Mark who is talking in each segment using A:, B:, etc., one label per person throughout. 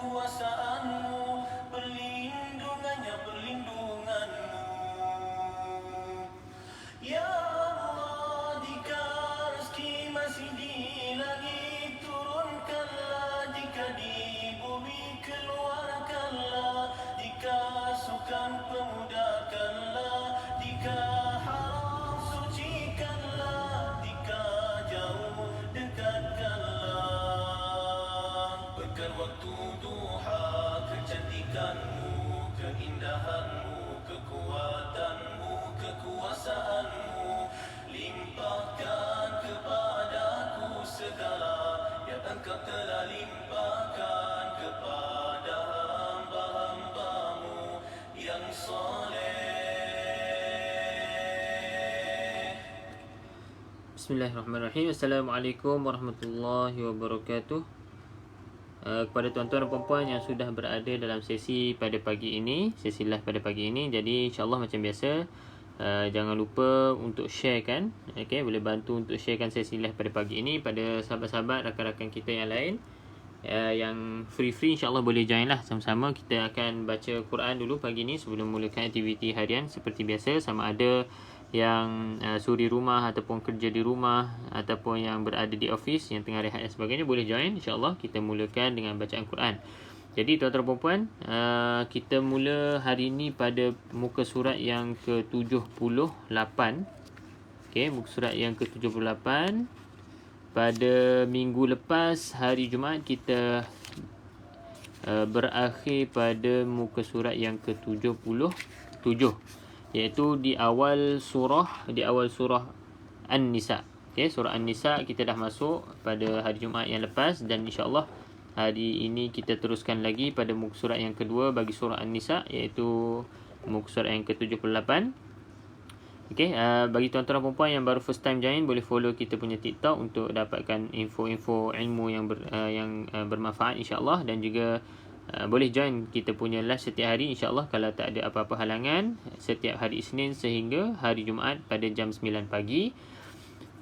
A: kekuasaanmu, perlindungannya perlindunganmu. Ya Allah, jika rezeki masih di langit, turunkanlah. Jika di bumi, keluarkanlah. Jika sukan, pemudahkanlah. Jika haram, sucikanlah. Jika jauh, dekatkanlah. Berkat waktu duha, kecantikanmu, keindahanmu, kekuatanmu, kekuasaanmu, limpahkan kepadaku segala yang engkau telah limpahkan kepada hamba-hambamu yang soleh.
B: Bismillahirrahmanirrahim. Assalamualaikum warahmatullahi wabarakatuh. Kepada tuan-tuan dan puan-puan yang sudah berada dalam sesi pada pagi ini, sesi live pada pagi ini. Jadi insyaAllah macam biasa, jangan lupa untuk sharekan. Okay, boleh bantu untuk sharekan sesi live pada pagi ini pada sahabat-sahabat, rakan-rakan kita yang lain. Yang free insyaAllah boleh join lah sama-sama. Kita akan baca Quran dulu pagi ni sebelum mulakan aktiviti harian seperti biasa. Sama ada yang suri rumah ataupun kerja di rumah ataupun yang berada di office yang tengah rehat dan sebagainya, boleh join insyaAllah. Kita mulakan dengan bacaan Quran. Jadi tuan-tuan dan puan-puan, kita mula hari ini pada muka surat yang ke-78. Okay, muka surat yang ke-78. Pada minggu lepas, hari Jumaat, kita berakhir pada muka surat yang ke-77, iaitu di awal surah An-Nisa. Okay, surah An-Nisa kita dah masuk pada hari Jumaat yang lepas, dan insyaAllah hari ini kita teruskan lagi pada muka surat yang kedua bagi surah An-Nisa, iaitu muka surat yang ke-78. Okay, bagi tuan-tuan dan puan-puan yang baru first time join, boleh follow kita punya TikTok untuk dapatkan info-info ilmu yang bermanfaat insyaAllah, dan juga boleh join kita punya live setiap hari insyaAllah kalau tak ada apa-apa halangan, setiap hari Isnin sehingga hari Jumaat pada jam 9 pagi.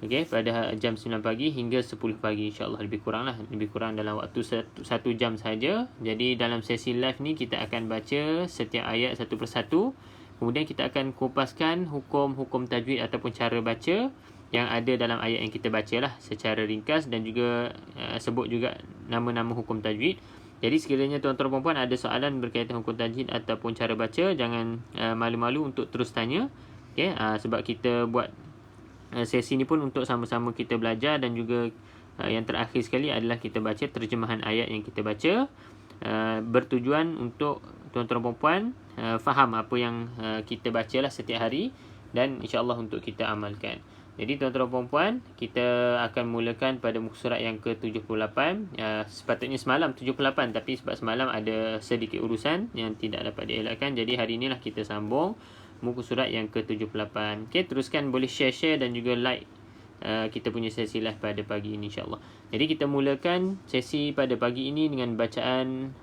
B: Okay, pada jam 9 pagi hingga 10 pagi insyaAllah, lebih kurang dalam waktu 1 jam saja. Jadi dalam sesi live ni kita akan baca setiap ayat satu persatu. Kemudian kita akan kupaskan hukum-hukum tajwid ataupun cara baca yang ada dalam ayat yang kita baca lah secara ringkas, dan juga sebut juga nama-nama hukum tajwid. Jadi sekiranya tuan-tuan dan puan-puan ada soalan berkaitan hukum tajwid ataupun cara baca, jangan malu-malu untuk terus tanya. Okay, sebab kita buat sesi ni pun untuk sama-sama kita belajar, dan juga yang terakhir sekali adalah kita baca terjemahan ayat yang kita baca, bertujuan untuk tuan-tuan dan puan-puan faham apa yang kita baca lah setiap hari, dan insyaAllah untuk kita amalkan. Jadi tuan-tuan dan puan-puan, kita akan mulakan pada muka surat yang ke-78. Sepatutnya semalam 78, tapi sebab semalam ada sedikit urusan yang tidak dapat dielakkan, jadi hari inilah kita sambung muka surat yang ke-78. Okay, teruskan boleh share dan juga like kita punya sesi live pada pagi ini insyaAllah. Jadi kita mulakan sesi pada pagi ini dengan bacaan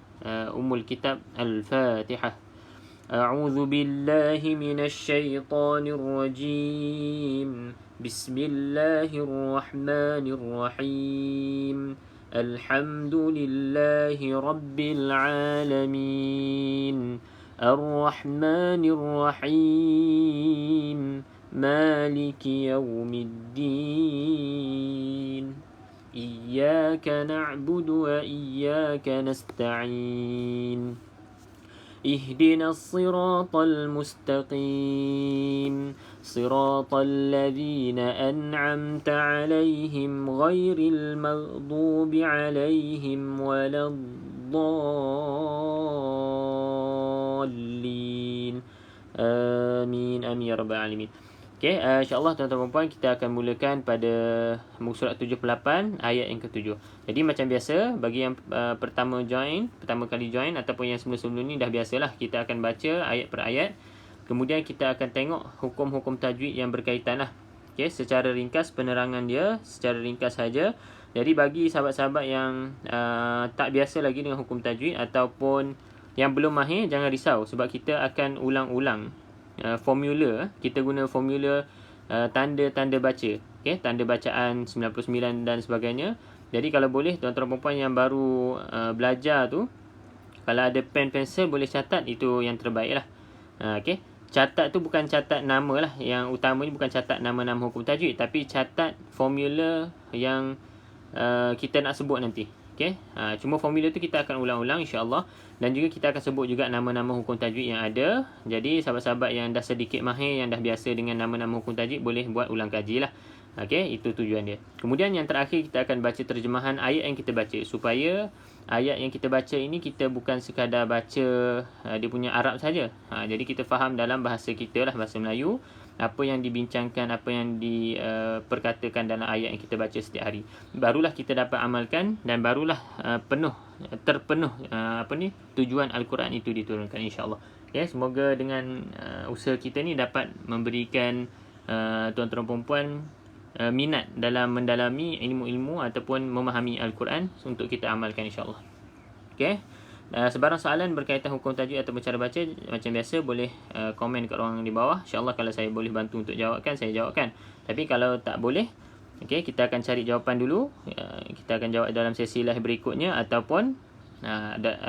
B: Ummul Kitab Al-Fatihah. A'udzu billahi minasy syaithanir rajim. Bismillahirrahmanirrahim. Alhamdulillahi rabbil alamin. Ar-Rahmanir Rahim. Maliki yaumiddin. Iyyaka na'budu wa iyyaka nasta'in. اهدنا الصراط المستقيم صراط الذين أنعمت عليهم غير المغضوب عليهم ولا الضالين آمين آمين يا رب العالمين. Okay, insyaAllah tuan-tuan dan puan, kita akan mulakan pada muka surat 78 ayat yang ke-7. Jadi macam biasa, bagi yang pertama kali join ataupun yang sebelum-sebelum ni dah biasalah, kita akan baca ayat per ayat. Kemudian kita akan tengok hukum-hukum tajwid yang berkaitan lah. Okay, secara ringkas penerangan dia, secara ringkas saja. Jadi bagi sahabat-sahabat yang tak biasa lagi dengan hukum tajwid ataupun yang belum mahir, jangan risau sebab kita akan ulang-ulang formula. Kita guna formula tanda-tanda baca, okay? Tanda bacaan 99 dan sebagainya. Jadi kalau boleh tuan-tuan dan puan yang baru belajar tu, Kalau ada pen pensel boleh catat, itu yang terbaik lah. Okey. Catat tu bukan catat nama lah. Yang utama ni bukan catat nama-nama hukum tajwid, tapi catat formula yang kita nak sebut nanti. Okey. Cuma formula tu kita akan ulang-ulang insya-Allah, dan juga kita akan sebut juga nama-nama hukum tajwid yang ada. Jadi sahabat-sahabat yang dah sedikit mahir, yang dah biasa dengan nama-nama hukum tajwid, boleh buat ulang kaji lah. Okey, itu tujuan dia. Kemudian yang terakhir kita akan baca terjemahan ayat yang kita baca, supaya ayat yang kita baca ini kita bukan sekadar baca dia punya Arab saja. Jadi kita faham dalam bahasa kita lah, bahasa Melayu, apa yang dibincangkan, apa yang diperkatakan dalam ayat yang kita baca setiap hari. Barulah kita dapat amalkan, dan barulah terpenuh tujuan Al-Quran itu diturunkan insya-Allah. Okay, semoga dengan usaha kita ni dapat memberikan tuan-tuan perempuan minat dalam mendalami ilmu-ilmu ataupun memahami Al-Quran untuk kita amalkan insya-Allah. Okey. Sebarang soalan berkaitan hukum tajwid atau cara baca, macam biasa boleh komen kat ruang di bawah. InsyaAllah kalau saya boleh bantu untuk jawabkan, saya jawabkan. Tapi kalau tak boleh, okey, kita akan cari jawapan dulu. Kita akan jawab dalam sesi live berikutnya ataupun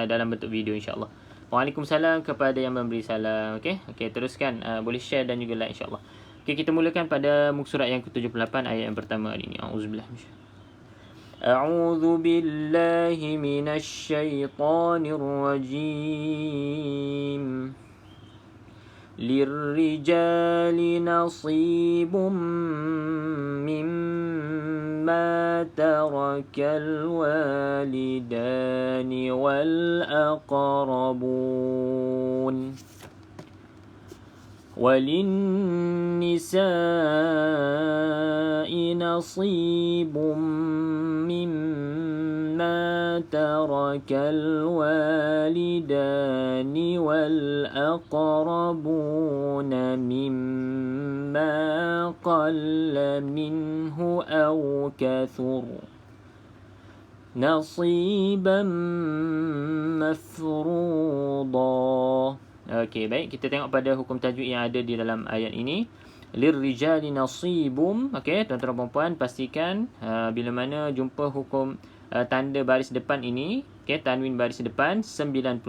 B: dalam bentuk video insyaAllah. Waalaikumsalam kepada yang memberi salam. Okey, teruskan. Boleh share dan juga like insyaAllah. Okey, kita mulakan pada muka surat yang ke-78 ayat yang pertama hari ini. A'udzu billahi minasy syaithanir rajim. Lirrijali nasibum mimma tarakal walidani wal aqrabun. وَلِلنِّسَاءِ نَصِيبٌ مِّمَّا تَرَكَ الْوَالِدَانِ وَالْأَقْرَبُونَ مِمَّا قَلَّ مِنْهُ أَوْ كَثُرَ نَصِيبًا مَّفْرُوضًا. Okey, baik, kita tengok pada hukum tajwid yang ada di dalam ayat ini. Lirrijali nasibum. Okey, tuan-tuan perempuan pastikan bila mana jumpa hukum tanda baris depan ini, okey, tanwin baris depan 99.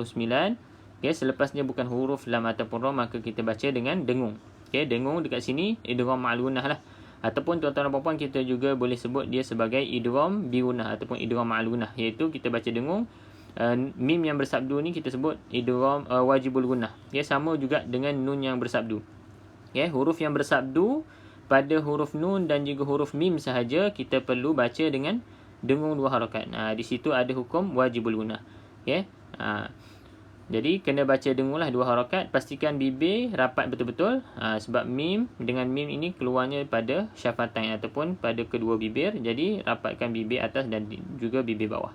B: Okey, selepasnya bukan huruf lam ataupun ra, maka kita baca dengan dengung. Okey, dengung dekat sini idgham ma'al gunnah lah. Ataupun tuan-tuan perempuan kita juga boleh sebut dia sebagai idgham bi gunnah ataupun idgham ma'al gunnah, iaitu kita baca dengung. Mim yang bersabdu ni kita sebut idgham wajibul gunnah. Okay, sama juga dengan nun yang bersabdu. Okay, huruf yang bersabdu pada huruf nun dan juga huruf mim sahaja kita perlu baca dengan dengung 2 harakat. Di situ ada hukum wajibul gunnah. Okay, jadi kena baca dengung lah 2 harakat. Pastikan bibir rapat betul-betul, sebab mim dengan mim ini keluarnya pada syafatain ataupun pada kedua bibir. Jadi rapatkan bibir atas dan juga bibir bawah.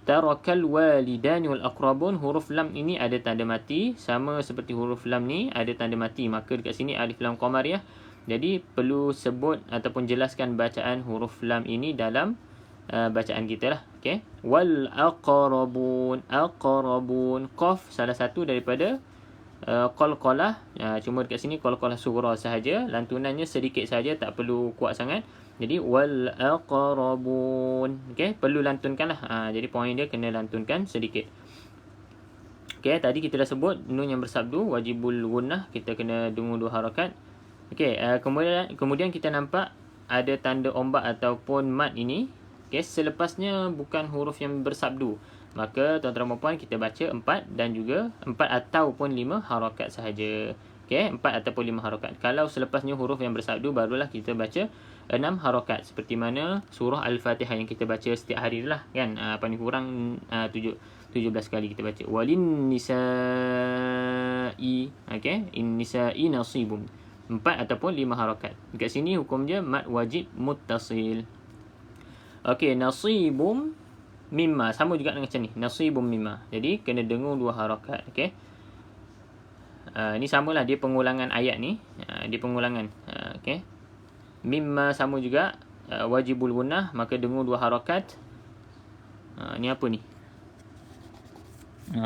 B: Tarakal walidani wal aqrabun, huruf lam ini ada tanda mati, sama seperti huruf lam ni ada tanda mati, maka dekat sini alif lam qamariyah. Jadi perlu sebut ataupun jelaskan bacaan huruf lam ini dalam bacaan kita lah. Okey, wal aqrabun, aqrabun, qaf salah satu daripada qalqalah. Cuma dekat sini qalqalah sughra sahaja, lantunannya sedikit saja, tak perlu kuat sangat. Jadi wal aqrabun. Okey, perlu lantunkan lah. Jadi poin dia kena lantunkan sedikit. Okey, tadi kita dah sebut nun yang bersabdu wajibul gunnah, kita kena dengung 2 harakat. Okey, kemudian kita nampak ada tanda ombak ataupun mat ini. Okey, selepasnya bukan huruf yang bersabdu, maka tuan-tuan dan puan kita baca 4 dan juga 4 ataupun 5 harakat sahaja. Okey, 4 ataupun 5 harakat. Kalau selepasnya huruf yang bersabdu, barulah kita baca 6 harakat, seperti mana surah Al-Fatihah yang kita baca setiap hari lah kan. Paling kurang 17 kali kita baca. Walin nisa'i. Okey, in nisa'i nasibum. 4 ataupun 5 harakat. Dekat sini hukum dia mad wajib muttasil. Okey, nasibum mimma sama juga dengan macam ni. Nasibum mimma. Jadi kena dengung 2 harakat. Okey. Ni samalah dia pengulangan ayat ni. Dia pengulangan. Okey. Mimma sama juga wajibul gunnah, maka dengung 2 harakat. Ni apa ni?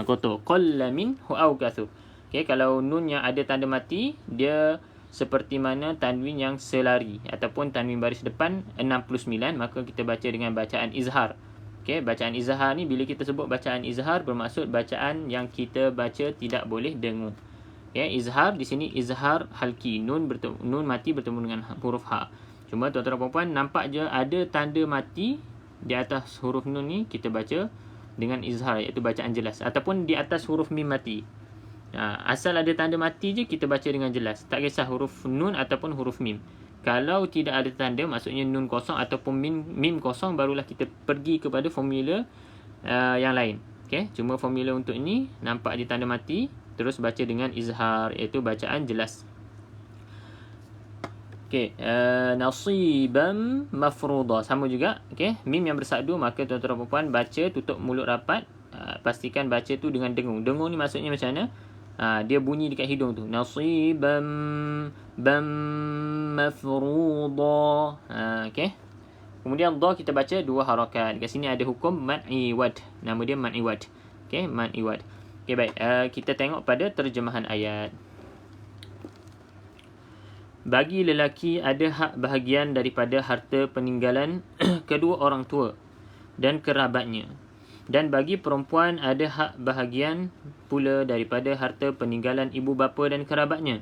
B: Kotor. Qalla minhu aw kathu. Okey, kalau nun yang ada tanda mati, dia seperti mana tanwin yang selari ataupun tanwin baris depan 69, maka kita baca dengan bacaan izhar. Okey, bacaan izhar ni bila kita sebut bacaan izhar bermaksud bacaan yang kita baca tidak boleh dengung. Okey, izhar di sini izhar halki, nun mati bertemu dengan huruf ha. Cuma tuan-tuan dan puan-puan nampak je ada tanda mati di atas huruf nun ni, kita baca dengan izhar, iaitu bacaan jelas, ataupun di atas huruf mim mati. Asal ada tanda mati je kita baca dengan jelas, tak kisah huruf nun ataupun huruf mim. Kalau tidak ada tanda, maksudnya nun kosong ataupun mim kosong, barulah kita pergi kepada formula yang lain. Okay? Cuma formula untuk ini nampak di tanda mati, terus baca dengan izhar, iaitu bacaan jelas. Okay, nasiban mafruḍa sama juga. Okay, mim yang bersadu, maka tuan-tuan dan puan baca tutup mulut rapat. Pastikan baca tu dengan dengung. Dengung ni maksudnya macam mana? Dia bunyi dekat hidung tu. Nasiban mafruḍa. Okay. Kemudian dha kita baca 2 harakat. Dekat sini ada hukum mad'i wad. Nama dia mad'i wad. Okay, mad'i wad. Okay, baik. Kita tengok pada terjemahan ayat. Bagi lelaki ada hak bahagian daripada harta peninggalan kedua orang tua dan kerabatnya. Dan bagi perempuan ada hak bahagian pula daripada harta peninggalan ibu bapa dan kerabatnya,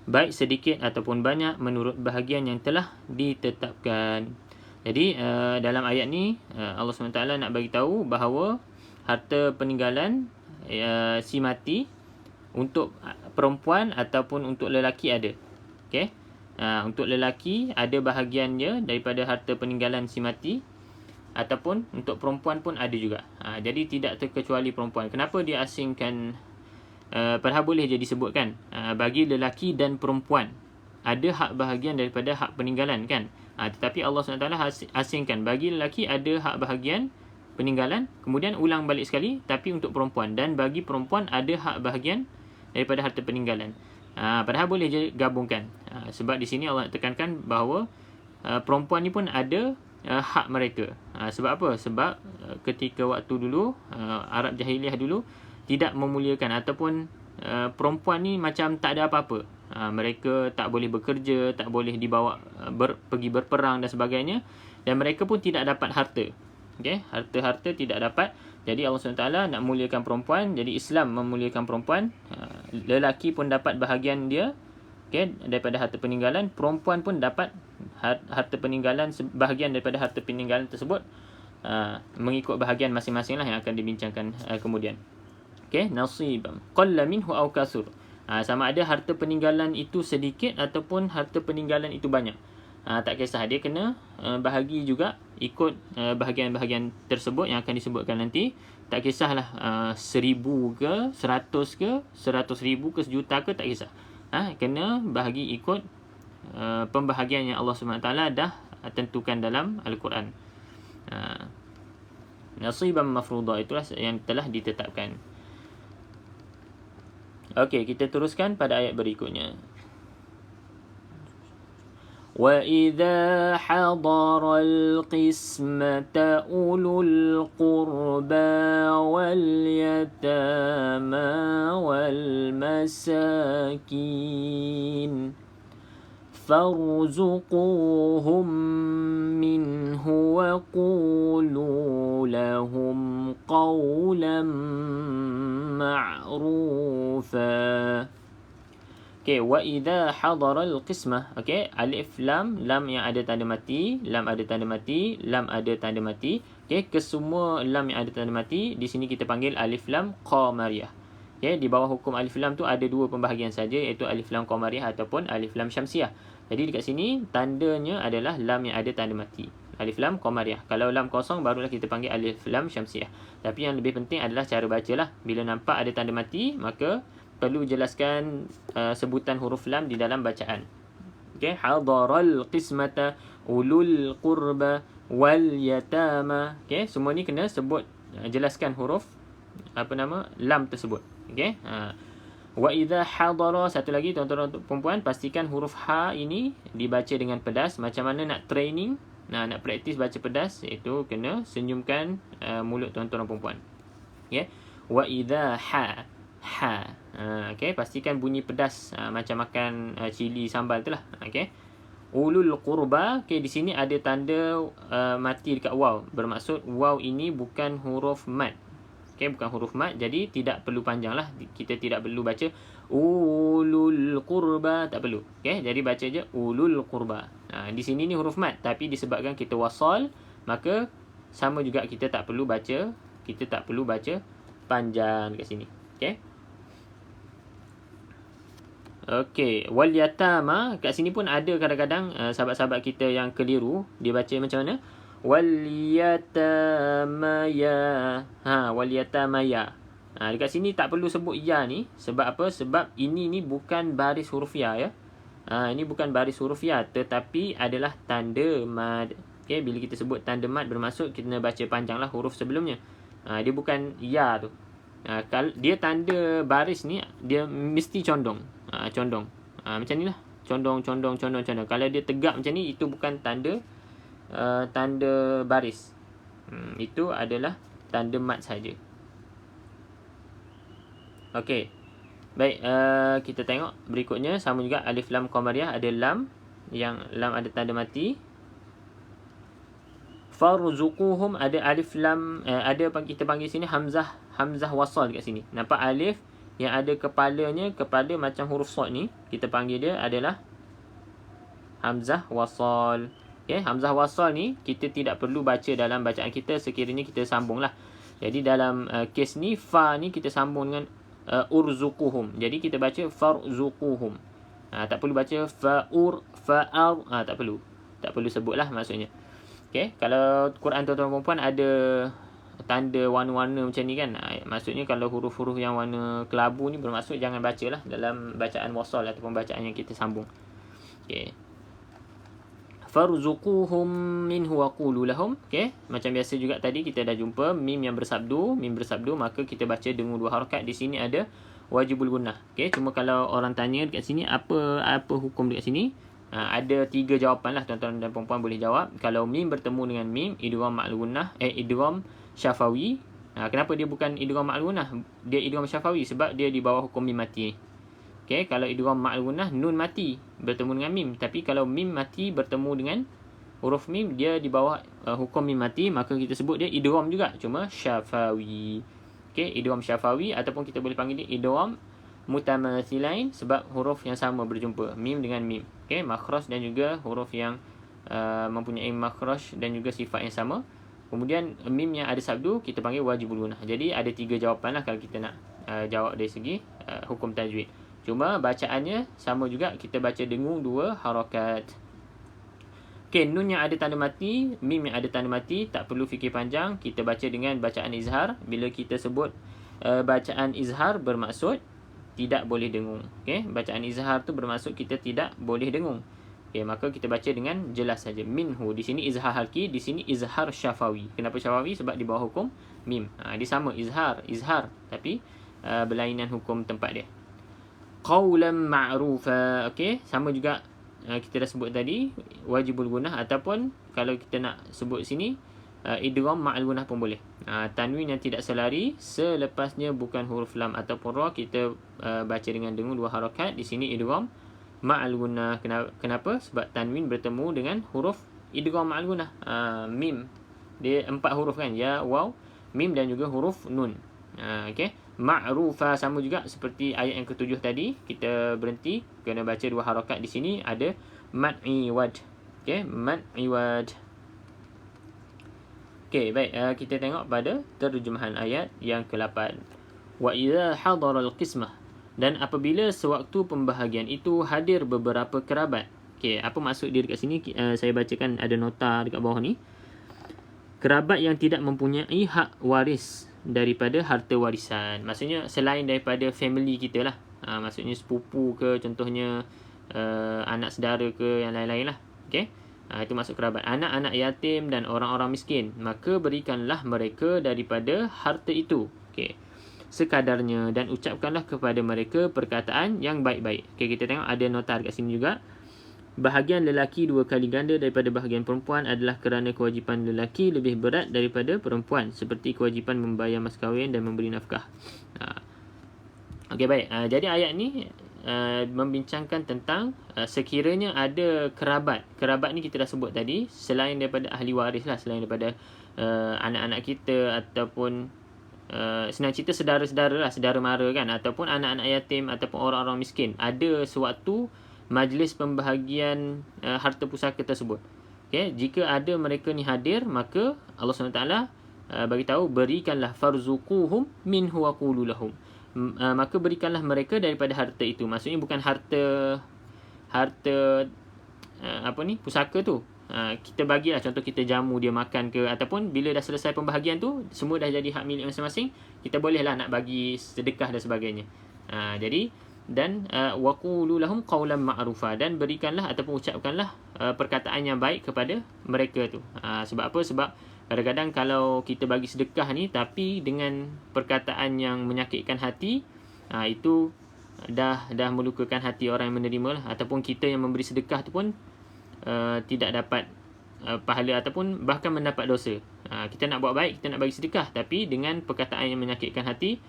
B: baik sedikit ataupun banyak menurut bahagian yang telah ditetapkan. Jadi dalam ayat ni Allah SWT nak bagi tahu bahawa harta peninggalan si mati untuk perempuan ataupun untuk lelaki ada. Okay? Untuk lelaki ada bahagiannya daripada harta peninggalan si mati, ataupun untuk perempuan pun ada juga. Jadi tidak terkecuali perempuan. Kenapa dia asingkan? Padahal boleh je disebutkan bagi lelaki dan perempuan ada hak bahagian daripada hak peninggalan kan. Tetapi Allah SWT asingkan bagi lelaki ada hak bahagian peninggalan, kemudian ulang balik sekali, tapi untuk perempuan, dan bagi perempuan ada hak bahagian daripada harta peninggalan. Padahal boleh je gabungkan. Sebab di sini Allah tekankan bahawa perempuan ni pun ada hak mereka. Sebab apa? Sebab ketika waktu dulu Arab Jahiliyah dulu tidak memuliakan, ataupun perempuan ni macam tak ada apa-apa. Mereka tak boleh bekerja, tak boleh dibawa pergi berperang dan sebagainya, dan mereka pun tidak dapat harta. Okay? Harta-harta tidak dapat. Jadi Allah SWT nak muliakan perempuan, jadi Islam memuliakan perempuan. Lelaki pun dapat bahagian dia, okay, daripada harta peninggalan. Perempuan pun dapat harta peninggalan, bahagian daripada harta peninggalan tersebut, mengikut bahagian masing-masing lah yang akan dibincangkan kemudian. Okay, nasibam qalla minhu aw kasur. Sama ada harta peninggalan itu sedikit ataupun harta peninggalan itu banyak. Tak kisah, dia kena bahagi juga ikut bahagian-bahagian tersebut yang akan disebutkan nanti. Tak kisahlah 1,000 ke 100 ke 100,000 ke sejuta ke, tak kisah. Kena bahagi ikut pembahagian yang Allah SWT dah tentukan dalam Al-Quran. Nasiban mafruḍa, itulah yang telah ditetapkan. Okey, kita teruskan pada ayat berikutnya. وَإِذَا حَضَرَ الْقِسْمَةَ أُولُو الْقُرْبَى وَالْيَتَامَى وَالْمَسَاكِينَ فَارْزُقُوهُم مِّنْهُ وَقُولُوا لَهُمْ قَوْلًا مَّعْرُوفًا. Okay, wa idza hadaral qismah. Okay, alif lam, lam yang ada tanda mati, lam ada tanda mati, lam ada tanda mati. Okay, kesemua lam yang ada tanda mati di sini kita panggil alif lam qamariyah. Okay, di bawah hukum alif lam tu ada 2 pembahagian saja, iaitu alif lam qamariyah ataupun alif lam syamsiyah. Jadi dekat sini tandanya adalah lam yang ada tanda mati, alif lam qamariyah. Kalau lam kosong barulah kita panggil alif lam syamsiyah. Tapi yang lebih penting adalah cara bacalah. Bila nampak ada tanda mati, maka perlu jelaskan sebutan huruf lam di dalam bacaan. Okey, hadaral qismata ulul qurba wal yatama. Okey, semua ni kena sebut, jelaskan huruf lam tersebut. Okey. Wa idza hadara, satu lagi tuan-tuan dan puan-puan, pastikan huruf ha ini dibaca dengan pedas. Macam mana nak training, nak praktis baca pedas, iaitu kena senyumkan mulut tuan-tuan dan puan-puan. Okey. Wa idza ha. Okay, pastikan bunyi pedas, macam makan cili sambal tu lah. Okay. ulul qurba. Okey, di sini ada tanda mati dekat waw. Bermaksud waw ini bukan huruf mad. Okey, bukan huruf mad. Jadi tidak perlu panjang lah. Kita tidak perlu baca ulul qurba, tak perlu. Okey, jadi baca je ulul qurba. Di sini ni huruf mad, tapi disebabkan kita wasal, maka sama juga kita tak perlu baca panjang dekat sini. Okey. Okey, wal yatama, kat sini pun ada kadang-kadang sahabat-sahabat kita yang keliru, dia baca macam mana? Wal yatama ya. Wal yatama ya. Dekat sini tak perlu sebut ya ni. Sebab apa? Sebab ini ni bukan baris huruf ya, ya. Ini bukan baris huruf ya, tetapi adalah tanda mad. Okey, bila kita sebut tanda mad bermaksud kita nak baca panjanglah huruf sebelumnya. Dia bukan ya tu. Kalau dia tanda baris ni, dia mesti condong. Condong. Macam ni lah. Condong. Kalau dia tegak macam ni, itu bukan tanda baris. Itu adalah tanda mad saja. Okey. Baik, kita tengok berikutnya. Sama juga alif lam qamariyah, ada lam. Yang lam ada tanda mati. Farzuquhum, ada alif lam, ada kita panggil sini hamzah wasal dekat sini. Nampak alif yang ada kepalanya kepada macam huruf sad ni, kita panggil dia adalah hamzah wasal. Okey, hamzah wasal ni kita tidak perlu baca dalam bacaan kita sekiranya kita sambunglah. Jadi dalam kes ni fa ni kita sambung dengan urzuquhum. Jadi kita baca farzuquhum. Tak perlu baca fa'ar, tak perlu sebutlah maksudnya. Okey, kalau Quran tuan-tuan perempuan ada tanda warna-warna macam ni kan, maksudnya kalau huruf-huruf yang warna kelabu ni bermaksud jangan bacalah dalam bacaan wasal ataupun bacaan yang kita sambung. Okey, farzuquhum minhu wa qulu lahum. Okey, macam biasa juga tadi kita dah jumpa mim yang bersabdu, maka kita baca dengan 2 harakat. Di sini ada wajibul gunnah. Okey, cuma kalau orang tanya dekat sini apa hukum dekat sini, ada 3 jawapan lah tuan-tuan dan perempuan boleh jawab. Kalau mim bertemu dengan mim, idgham ma'al gunnah, idgham syafawi. Kenapa dia bukan idgham ma'al gunnah? Dia idgham syafawi sebab dia di bawah hukum mim mati. Okey, kalau idgham ma'al gunnah, nun mati bertemu dengan mim. Tapi kalau mim mati bertemu dengan huruf mim, dia di bawah hukum mim mati, maka kita sebut dia idgham juga, cuma syafawi. Okey, idgham syafawi ataupun kita boleh panggil dia idgham mutamathilain sebab huruf yang sama berjumpa, mim dengan mim. Okey, makhraj dan juga huruf yang mempunyai makhraj dan juga sifat yang sama. Kemudian mim yang ada sabdu kita panggil wajibul gunnah. Jadi ada 3 jawapan lah kalau kita nak jawab dari segi hukum tajwid. Cuma bacaannya sama juga, kita baca dengung 2 harakat. Okey, nun yang ada tanda mati, mim yang ada tanda mati, tak perlu fikir panjang, kita baca dengan bacaan izhar. Bila kita sebut bacaan izhar bermaksud tidak boleh dengung. Okey, bacaan izhar tu bermaksud kita tidak boleh dengung. Okey, maka kita baca dengan jelas saja. Minhu di sini izhar halqi, di sini izhar syafawi. Kenapa syafawi? Sebab di bawah hukum mim. Dia sama izhar, tapi berlainan hukum tempat dia. Qaulan ma'rufa. Okey, sama juga kita dah sebut tadi wajibul gunnah, ataupun kalau kita nak sebut sini idgham ma'al gunnah pun boleh. Tanwin yang tidak selari selepasnya bukan huruf lam ataupun ra, kita baca dengan dengung 2 harakat. Di sini idgham ma'al gunnah. Kenapa? Sebab tanwin bertemu dengan huruf idgham ma'al gunnah. Mim dia 4 huruf kan, ya, waw, mim dan juga huruf nun. Okey, ma'rufa sama juga seperti ayat yang ke-7 tadi, kita berhenti kena baca 2 harakat. Di sini ada mad'i wad. Okey, mad'i wad. Okey, baik, kita tengok pada terjemahan ayat yang ke-8. Wa idza hadara al-qismah, dan apabila sewaktu pembahagian itu hadir beberapa kerabat. Okey, apa maksud dia dekat sini? Saya bacakan, ada nota dekat bawah ni. Kerabat yang tidak mempunyai hak waris daripada harta warisan. Maksudnya selain daripada family kita lah. Maksudnya sepupu ke, contohnya anak saudara ke, yang lain-lain lah. Okey, itu masuk kerabat. Anak-anak yatim dan orang-orang miskin, maka berikanlah mereka daripada harta itu, okey, sekadarnya, dan ucapkanlah kepada mereka perkataan yang baik-baik. Okey, kita tengok ada nota kat sini juga. Bahagian lelaki 2 kali ganda daripada bahagian perempuan adalah kerana kewajipan lelaki lebih berat daripada perempuan, seperti kewajipan membayar mas kahwin dan memberi nafkah. Okey, baik. Jadi ayat ni membincangkan tentang sekiranya ada kerabat. Kerabat ni kita dah sebut tadi, selain daripada ahli waris lah, selain daripada anak-anak kita ataupun senang cerita saudara-saudara lah, saudara mara kan, ataupun anak-anak yatim ataupun orang-orang miskin. Ada sewaktu majlis pembahagian harta pusaka tersebut. Okay, jika ada mereka ni hadir, maka Allah SWT bagi tahu, berikanlah farzuquhum minhu wa qulu lahum. Maka berikanlah mereka daripada harta itu. Maksudnya bukan harta pusaka tu. Kita bagilah, contoh kita jamu dia makan ke, ataupun bila dah selesai pembahagian tu, semua dah jadi hak milik masing-masing, kita bolehlah nak bagi sedekah dan sebagainya. Jadi dan waqulu lahum qawlan ma'rufa, dan berikanlah ataupun ucapkanlah perkataan yang baik kepada mereka tu. Sebab apa? Sebab kadang-kadang kalau kita bagi sedekah ni tapi dengan perkataan yang menyakitkan hati, itu dah melukakan hati orang yang menerima lah, ataupun kita yang memberi sedekah tu pun tidak dapat pahala ataupun bahkan mendapat dosa. Kita nak buat baik, kita nak bagi sedekah, tapi dengan perkataan yang menyakitkan hati.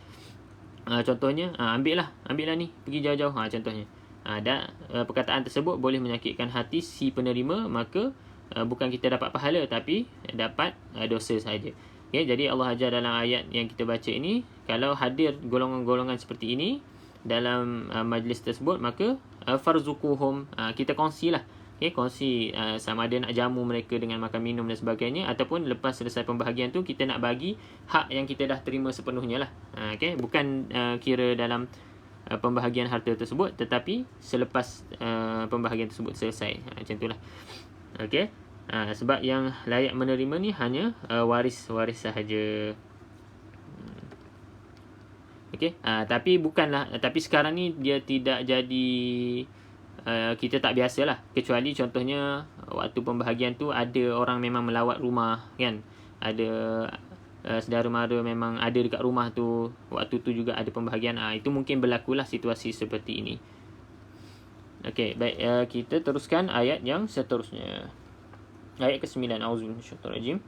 B: Contohnya, ambillah ni, pergi jauh-jauh, contohnya. Perkataan tersebut boleh menyakitkan hati si penerima, maka bukan kita dapat pahala tapi dapat dosa sahaja. Okay, jadi Allah ajar dalam ayat yang kita baca ini, kalau hadir golongan-golongan seperti ini dalam majlis tersebut, maka farzuquhum, kita kongsilah. Okay, kongsi sama ada nak jamu mereka dengan makan minum dan sebagainya, ataupun lepas selesai pembahagian tu kita nak bagi hak yang kita dah terima sepenuhnya lah. Okay, bukan kira dalam pembahagian harta tersebut, tetapi selepas pembahagian tersebut selesai. Macam itulah. Okay, sebab yang layak menerima ni hanya waris sahaja. Okay, tapi sekarang ni dia tidak jadi, kita tak biasalah, kecuali contohnya waktu pembahagian tu ada orang memang melawat rumah kan, ada saudara mara memang ada dekat rumah tu, waktu tu juga ada pembahagian, itu mungkin berlakulah situasi seperti ini. Okey, baik, kita teruskan ayat yang seterusnya. Ayat ke-9. A'udzubillahi minasyaitonirrajim.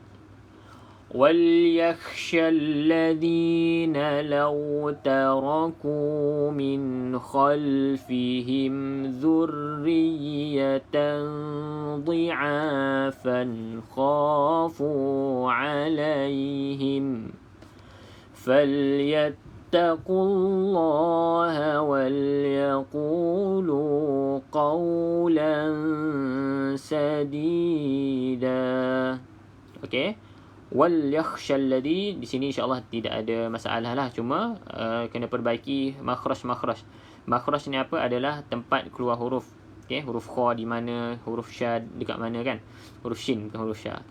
B: وَلْيَخْشَ الَّذِينَ لَوْ تَرَكُوا مِنْ خَلْفِهِمْ ذُرِّيَّةً ضِعَافًا خَافُوا عَلَيْهِمْ فَلْيَتَّقُوا اللَّهَ وَلْيَقُولُوا قَوْلًا سَدِيدًا. Okey. Wal yakhshal ladhi, di sini insya-Allah tidak ada masalah lah, cuma kena perbaiki makhraj. Makhraj ni apa? Adalah tempat keluar huruf. Okey, huruf kha di mana, huruf syad dekat mana kan? Huruf shin bukan huruf sya.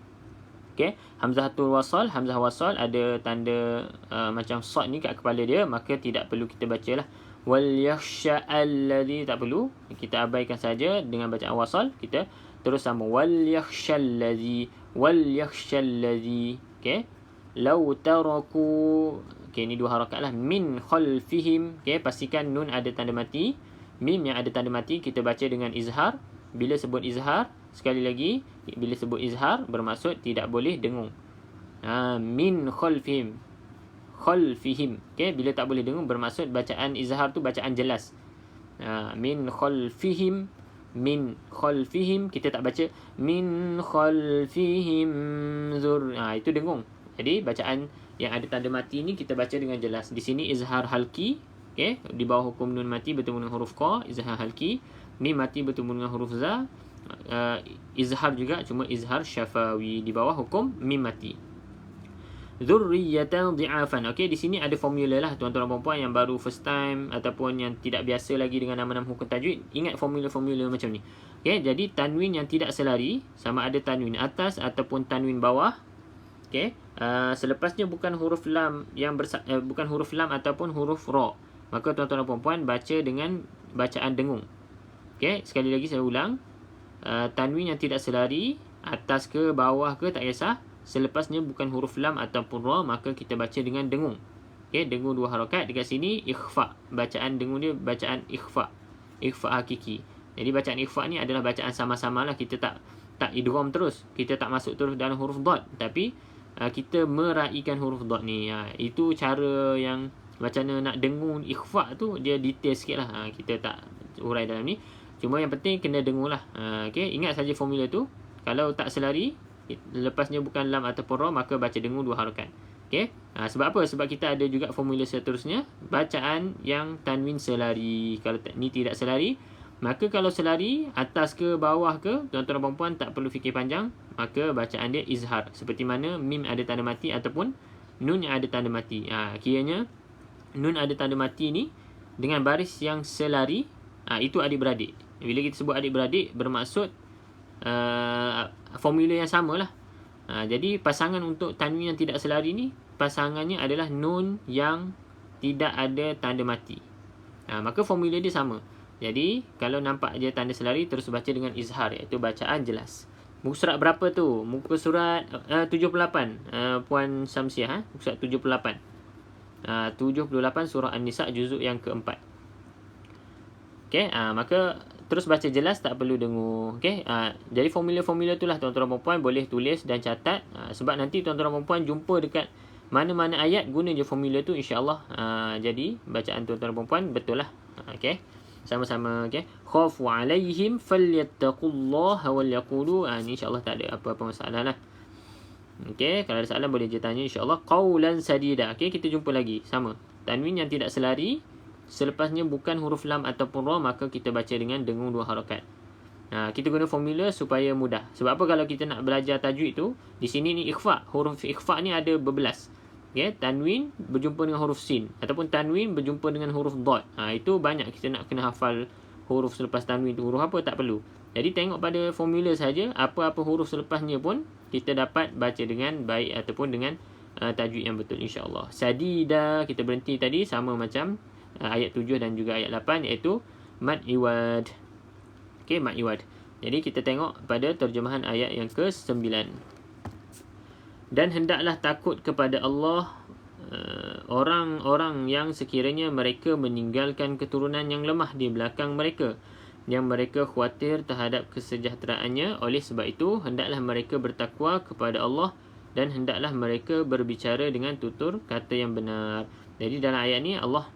B: Okey, hamzatul wasal, hamzah wasal ada tanda macam sad ni kat kepala dia, maka tidak perlu kita bacalah wal yakhsha alladhi, tak perlu, kita abaikan saja dengan bacaan wasal. Kita terus sambung wal yakhshal ladhi, wal yakhshal ladhi. Okey, law taraku, okey, ni dua harakat lah, min khalfihim. Okey, pastikan nun ada tanda mati, mim yang ada tanda mati kita baca dengan izhar. Bila sebut izhar, sekali lagi, bila sebut izhar bermaksud tidak boleh dengung. Min khalfihim, khalfihim. Okey, bila tak boleh dengung bermaksud bacaan izhar tu bacaan jelas. Min khalfihim, min khalfihim, kita tak baca min khalfihim itu dengung. Jadi bacaan yang ada tanda mati ni kita baca dengan jelas. Di sini izhar halki, okey, di bawah hukum nun mati bertemu dengan huruf qa, izhar halki. Mim mati bertemu dengan huruf za, izhar juga, cuma izhar syafawi di bawah hukum mim mati. Dzurriyyatan dhi'afan. Okey, di sini ada formula lah tuan-tuan dan puan yang baru first time ataupun yang tidak biasa lagi dengan nama-nama hukum tajwid. Ingat formula-formula macam ni. Okey, jadi tanwin yang tidak selari sama ada tanwin atas ataupun tanwin bawah. Okey, selepasnya bukan huruf lam yang bukan huruf lam ataupun huruf ra. Maka tuan-tuan dan puan baca dengan bacaan dengung. Okey, sekali lagi saya ulang. Tanwin yang tidak selari, atas ke bawah ke tak kisah, selepasnya bukan huruf lam ataupun ra, maka kita baca dengan dengung. Okey, dengung dua harakat. Dekat sini ikhfa. Bacaan dengung dia bacaan ikhfa. Ikhfa hakiki. Jadi bacaan ikhfa ni adalah bacaan sama-sama lah. Kita tak idgham terus. Kita tak masuk terus dalam huruf dad, tapi kita meraihkan huruf dad ni. Itu cara yang macam mana nak dengung ikhfa tu dia detail sikit lah. Kita tak urai dalam ni. Cuma yang penting kena dengung lah. Okay, ingat saja formula tu. Kalau tak selari, lepasnya bukan lam ataupun ra, maka baca dengung 2 harakat. Okay. Sebab apa? Sebab kita ada juga formula seterusnya, bacaan yang tanwin selari. Kalau ni tidak selari, maka kalau selari atas ke bawah ke, tuan-tuan dan puan-puan tak perlu fikir panjang, maka bacaan dia izhar. Seperti mana mim ada tanda mati ataupun nun yang ada tanda mati. Kiranya nun ada tanda mati ni dengan baris yang selari, itu adik-beradik. Bila kita sebut adik-beradik, bermaksud formula yang sama lah. Jadi pasangan untuk tanwin yang tidak selari ni, pasangannya adalah nun yang tidak ada tanda mati. Maka formula dia sama. Jadi kalau nampak je tanda selari, terus baca dengan izhar, iaitu bacaan jelas. Muka surat berapa tu? Muka surat 78, Puan Samsiah. Muka surat 78. 78 surah An-Nisa juzuk yang keempat. Okay, maka terus baca jelas, tak perlu dengung. Okay, jadi formula-formula tu lah tuan-tuan dan puan boleh tulis dan catat. Sebab nanti tuan-tuan dan puan jumpa dekat mana-mana ayat, guna je formula tu, insya-Allah. Jadi bacaan tuan-tuan dan puan betul lah. Okay, sama-sama. Okay, khafu alaihim falyattaqullaha wal yaqulu. Ni insya-Allah tak ada apa-apa masalah lah. Okay, kalau ada soalan boleh je tanya, insya-Allah. Qaulan sadida. Okay, kita jumpa lagi. Sama, tanwin yang tidak selari, selepasnya bukan huruf lam ataupun ra, maka kita baca dengan dengung 2 harakat. Kita guna formula supaya mudah. Sebab apa? Kalau kita nak belajar tajwid tu, di sini ni ikhfa. Huruf ikhfa ni ada berbelas. Okay, tanwin berjumpa dengan huruf sin ataupun tanwin berjumpa dengan huruf dad. Itu banyak kita nak kena hafal huruf selepas tanwin tu huruf apa, tak perlu. Jadi tengok pada formula saja, apa-apa huruf selepasnya pun kita dapat baca dengan baik ataupun dengan tajwid yang betul, insya-Allah. Sadida kita berhenti tadi, sama macam ayat 7 dan juga ayat 8, iaitu mad iwad. Okey, mad iwad. Jadi kita tengok pada terjemahan ayat yang ke-9. Dan hendaklah takut kepada Allah orang-orang yang sekiranya mereka meninggalkan keturunan yang lemah di belakang mereka, yang mereka khawatir terhadap kesejahteraannya. Oleh sebab itu hendaklah mereka bertakwa kepada Allah dan hendaklah mereka berbicara dengan tutur kata yang benar. Jadi dalam ayat ni Allah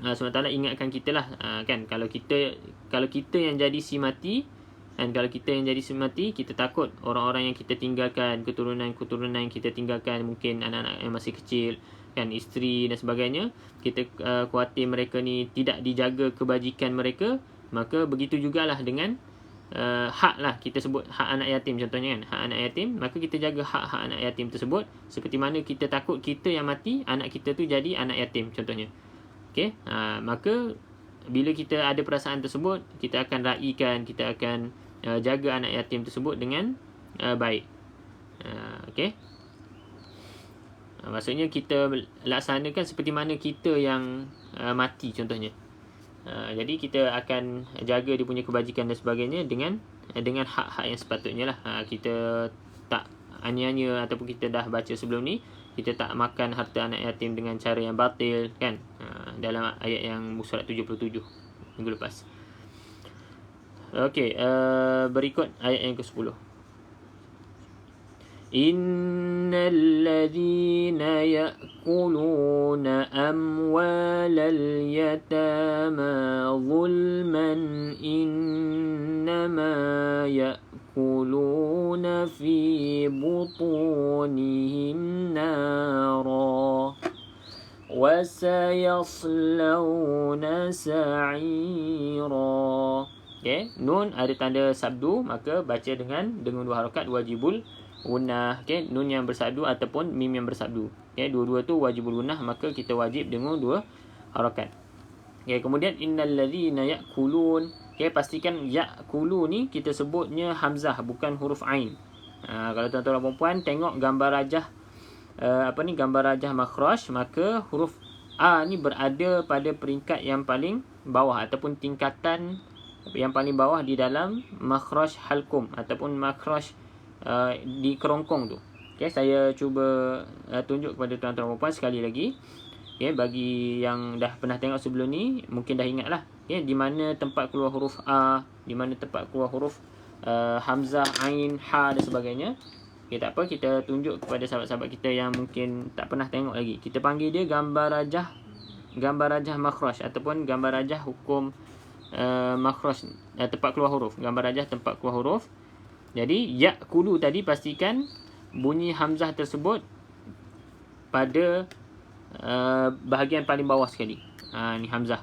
B: SWT ingatkan kita lah, kan, kalau kita yang jadi si mati, dan kalau kita yang jadi si mati, kita takut orang-orang yang kita tinggalkan, keturunan yang kita tinggalkan, mungkin anak-anak yang masih kecil, kan, isteri dan sebagainya, kita khawatir mereka ni tidak dijaga kebajikan mereka. Maka begitu jugalah dengan hak lah, kita sebut hak anak yatim contohnya, kan, hak anak yatim, maka kita jaga hak-hak anak yatim tersebut, seperti mana kita takut kita yang mati, anak kita tu jadi anak yatim contohnya. Okay, maka bila kita ada perasaan tersebut, kita akan raikan, kita akan jaga anak yatim tersebut dengan baik. Okay, maksudnya kita laksanakan seperti mana kita yang mati contohnya. Jadi kita akan jaga dia punya kebajikan dan sebagainya dengan hak-hak yang sepatutnya lah. Kita tak anya-anya, ataupun kita dah baca sebelum ni, kita tak makan harta anak yatim dengan cara yang batil, kan, dalam ayat yang surat 77 minggu lepas. Okey, berikut ayat yang ke-10. Innal ladzina ya'kuluna amwalal yatama zulman innama ya'kuluna fi butunihim nara wa sayaslawna sa'ira. Okay, nun ada tanda sabdu, maka baca dengan 2 harakat, wajibul gunnah. Okay, nun yang bersabdu ataupun mim yang bersabdu. Okay, dua-dua tu wajibul gunnah, maka kita wajib dengan 2 harakat. Okay, kemudian innal ladzina ya'kulun. Okay, pastikan ya'kulu ni kita sebutnya hamzah, bukan huruf ain. Kalau tuan-tuan dan puan tengok gambar rajah gambar rajah makhraj, maka huruf a ni berada pada peringkat yang paling bawah ataupun tingkatan yang paling bawah di dalam makhraj halkum ataupun makhraj di kerongkong tu. Okay, saya cuba tunjuk kepada tuan-tuan dan puan sekali lagi. Okay, bagi yang dah pernah tengok sebelum ni, mungkin dah ingat lah, okay, di mana tempat keluar huruf a, di mana tempat keluar huruf hamzah, ain, ha dan sebagainya. Okay, tak apa, kita tunjuk kepada sahabat-sahabat kita yang mungkin tak pernah tengok lagi. Kita panggil dia gambar rajah gambar rajah makhraj ataupun gambar rajah hukum makhraj, tempat keluar huruf. Gambar rajah tempat keluar huruf. Jadi ya'kulu tadi pastikan bunyi hamzah tersebut pada bahagian paling bawah sekali. Ni hamzah.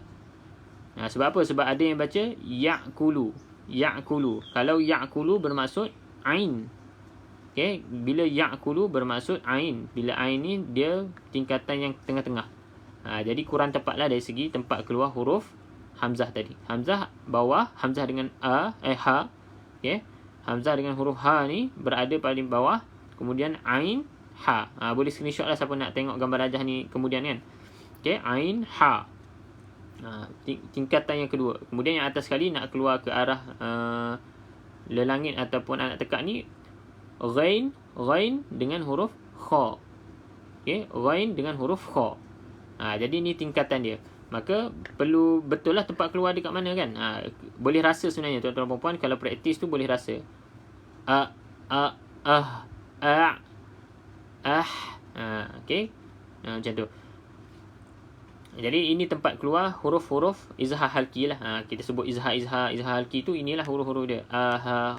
B: Sebab apa? Sebab ada yang baca ya'kulu. Ya'kulu. Kalau ya'kulu bermaksud ain. Okey, bila ya'kulu bermaksud ain. Bila ain ni dia tingkatan yang tengah-tengah. Jadi kurang tepatlah dari segi tempat keluar huruf hamzah tadi. Hamzah bawah, hamzah dengan ha. Okey. Hamzah dengan huruf ha ni berada paling bawah. Kemudian ain, ha. Boleh screenshot lah siapa nak tengok gambar rajah ni kemudian kan. Okey, ain, ha. Tingkatan yang kedua. Kemudian yang atas sekali nak keluar ke arah lelangit ataupun anak tekak ni, ghain dengan huruf kha. Okey, ghain dengan huruf kha. Jadi ni tingkatan dia. Maka perlu betul lah tempat keluar dekat mana kan. Boleh rasa sebenarnya tuan-tuan dan puan-puan, kalau praktis tu boleh rasa. Okey. Macam tu. Jadi ini tempat keluar huruf-huruf izhar halqi lah. Kita sebut izhar halqi tu, inilah huruf-huruf dia. Ha,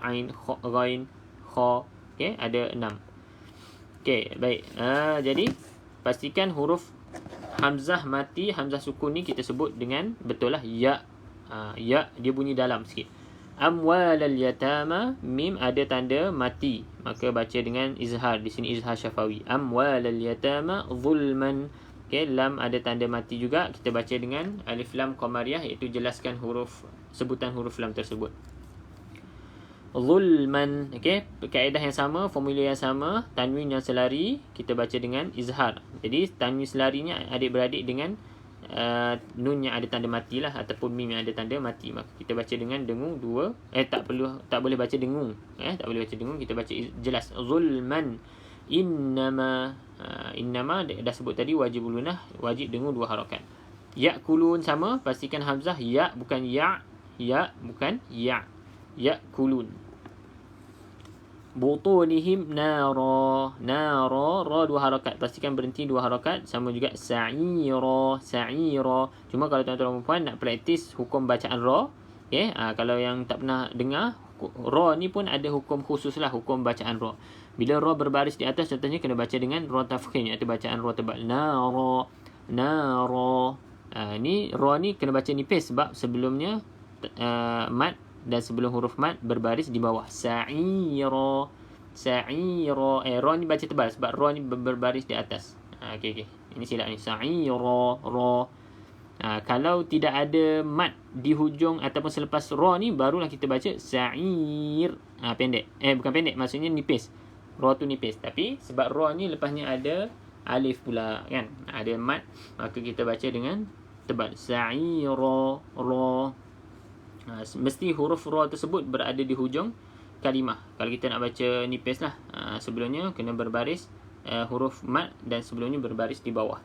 B: ain, kha, ghain, kha. Okey, ada 6. Okey, baik. Jadi pastikan huruf hamzah mati, hamzah sukun ni kita sebut dengan betul lah ya. Ya dia bunyi dalam sikit. Amwalal yatama, mim ada tanda mati, maka baca dengan izhar. Di sini izhar syafawi. Amwalal yatama zulman. Okey, lam ada tanda mati juga, kita baca dengan alif lam qamariyah, iaitu jelaskan huruf, sebutan huruf lam tersebut. Zulman. Okey, kaedah yang sama, formula yang sama, tanwin yang selari kita baca dengan izhar. Jadi tanwin selarinya adik-beradik dengan nun yang ada tanda mati lah, ataupun mim yang ada tanda mati, maka kita baca dengan dengung dua. Tak boleh baca dengung. Tak boleh baca dengung, kita baca jelas. Zulman. Innama dah sebut tadi wajib lunah, wajib dengung 2 harakat. Ya'kulun sama, pastikan hamzah ya bukan ya, ya bukan ya. Ya'kulun. Butunihim nara, ra 2 harakat, pastikan berhenti 2 harakat. Sama juga sa'ira. Cuma kalau tuan-tuan dan puan nak praktis hukum bacaan ra, okey, kalau yang tak pernah dengar, ra ni pun ada hukum khusus lah, hukum bacaan ra. Bila ra berbaris di atas, contohnya kena baca dengan ra tafkhim, iaitu bacaan ra tebal. Nara. Ni ra ni kena baca nipis sebab sebelumnya mat, dan sebelum huruf mat berbaris di bawah. Sa'ira. Ra ni baca tebal sebab ra ni berbaris di atas. Okey. Ini silap ni. Sa'ira, ra. Kalau tidak ada mat di hujung ataupun selepas ra ni, barulah kita baca sa'ir. Pendek. Bukan pendek, maksudnya nipis. Ra tu nipis. Tapi sebab ra ni lepasnya ada alif pula kan. Ada mat, maka kita baca dengan tebal. Sa'ira, ra. Mesti huruf ra tersebut berada di hujung kalimah. Kalau kita nak baca nipis lah, sebelumnya kena berbaris huruf mat, dan sebelumnya berbaris di bawah.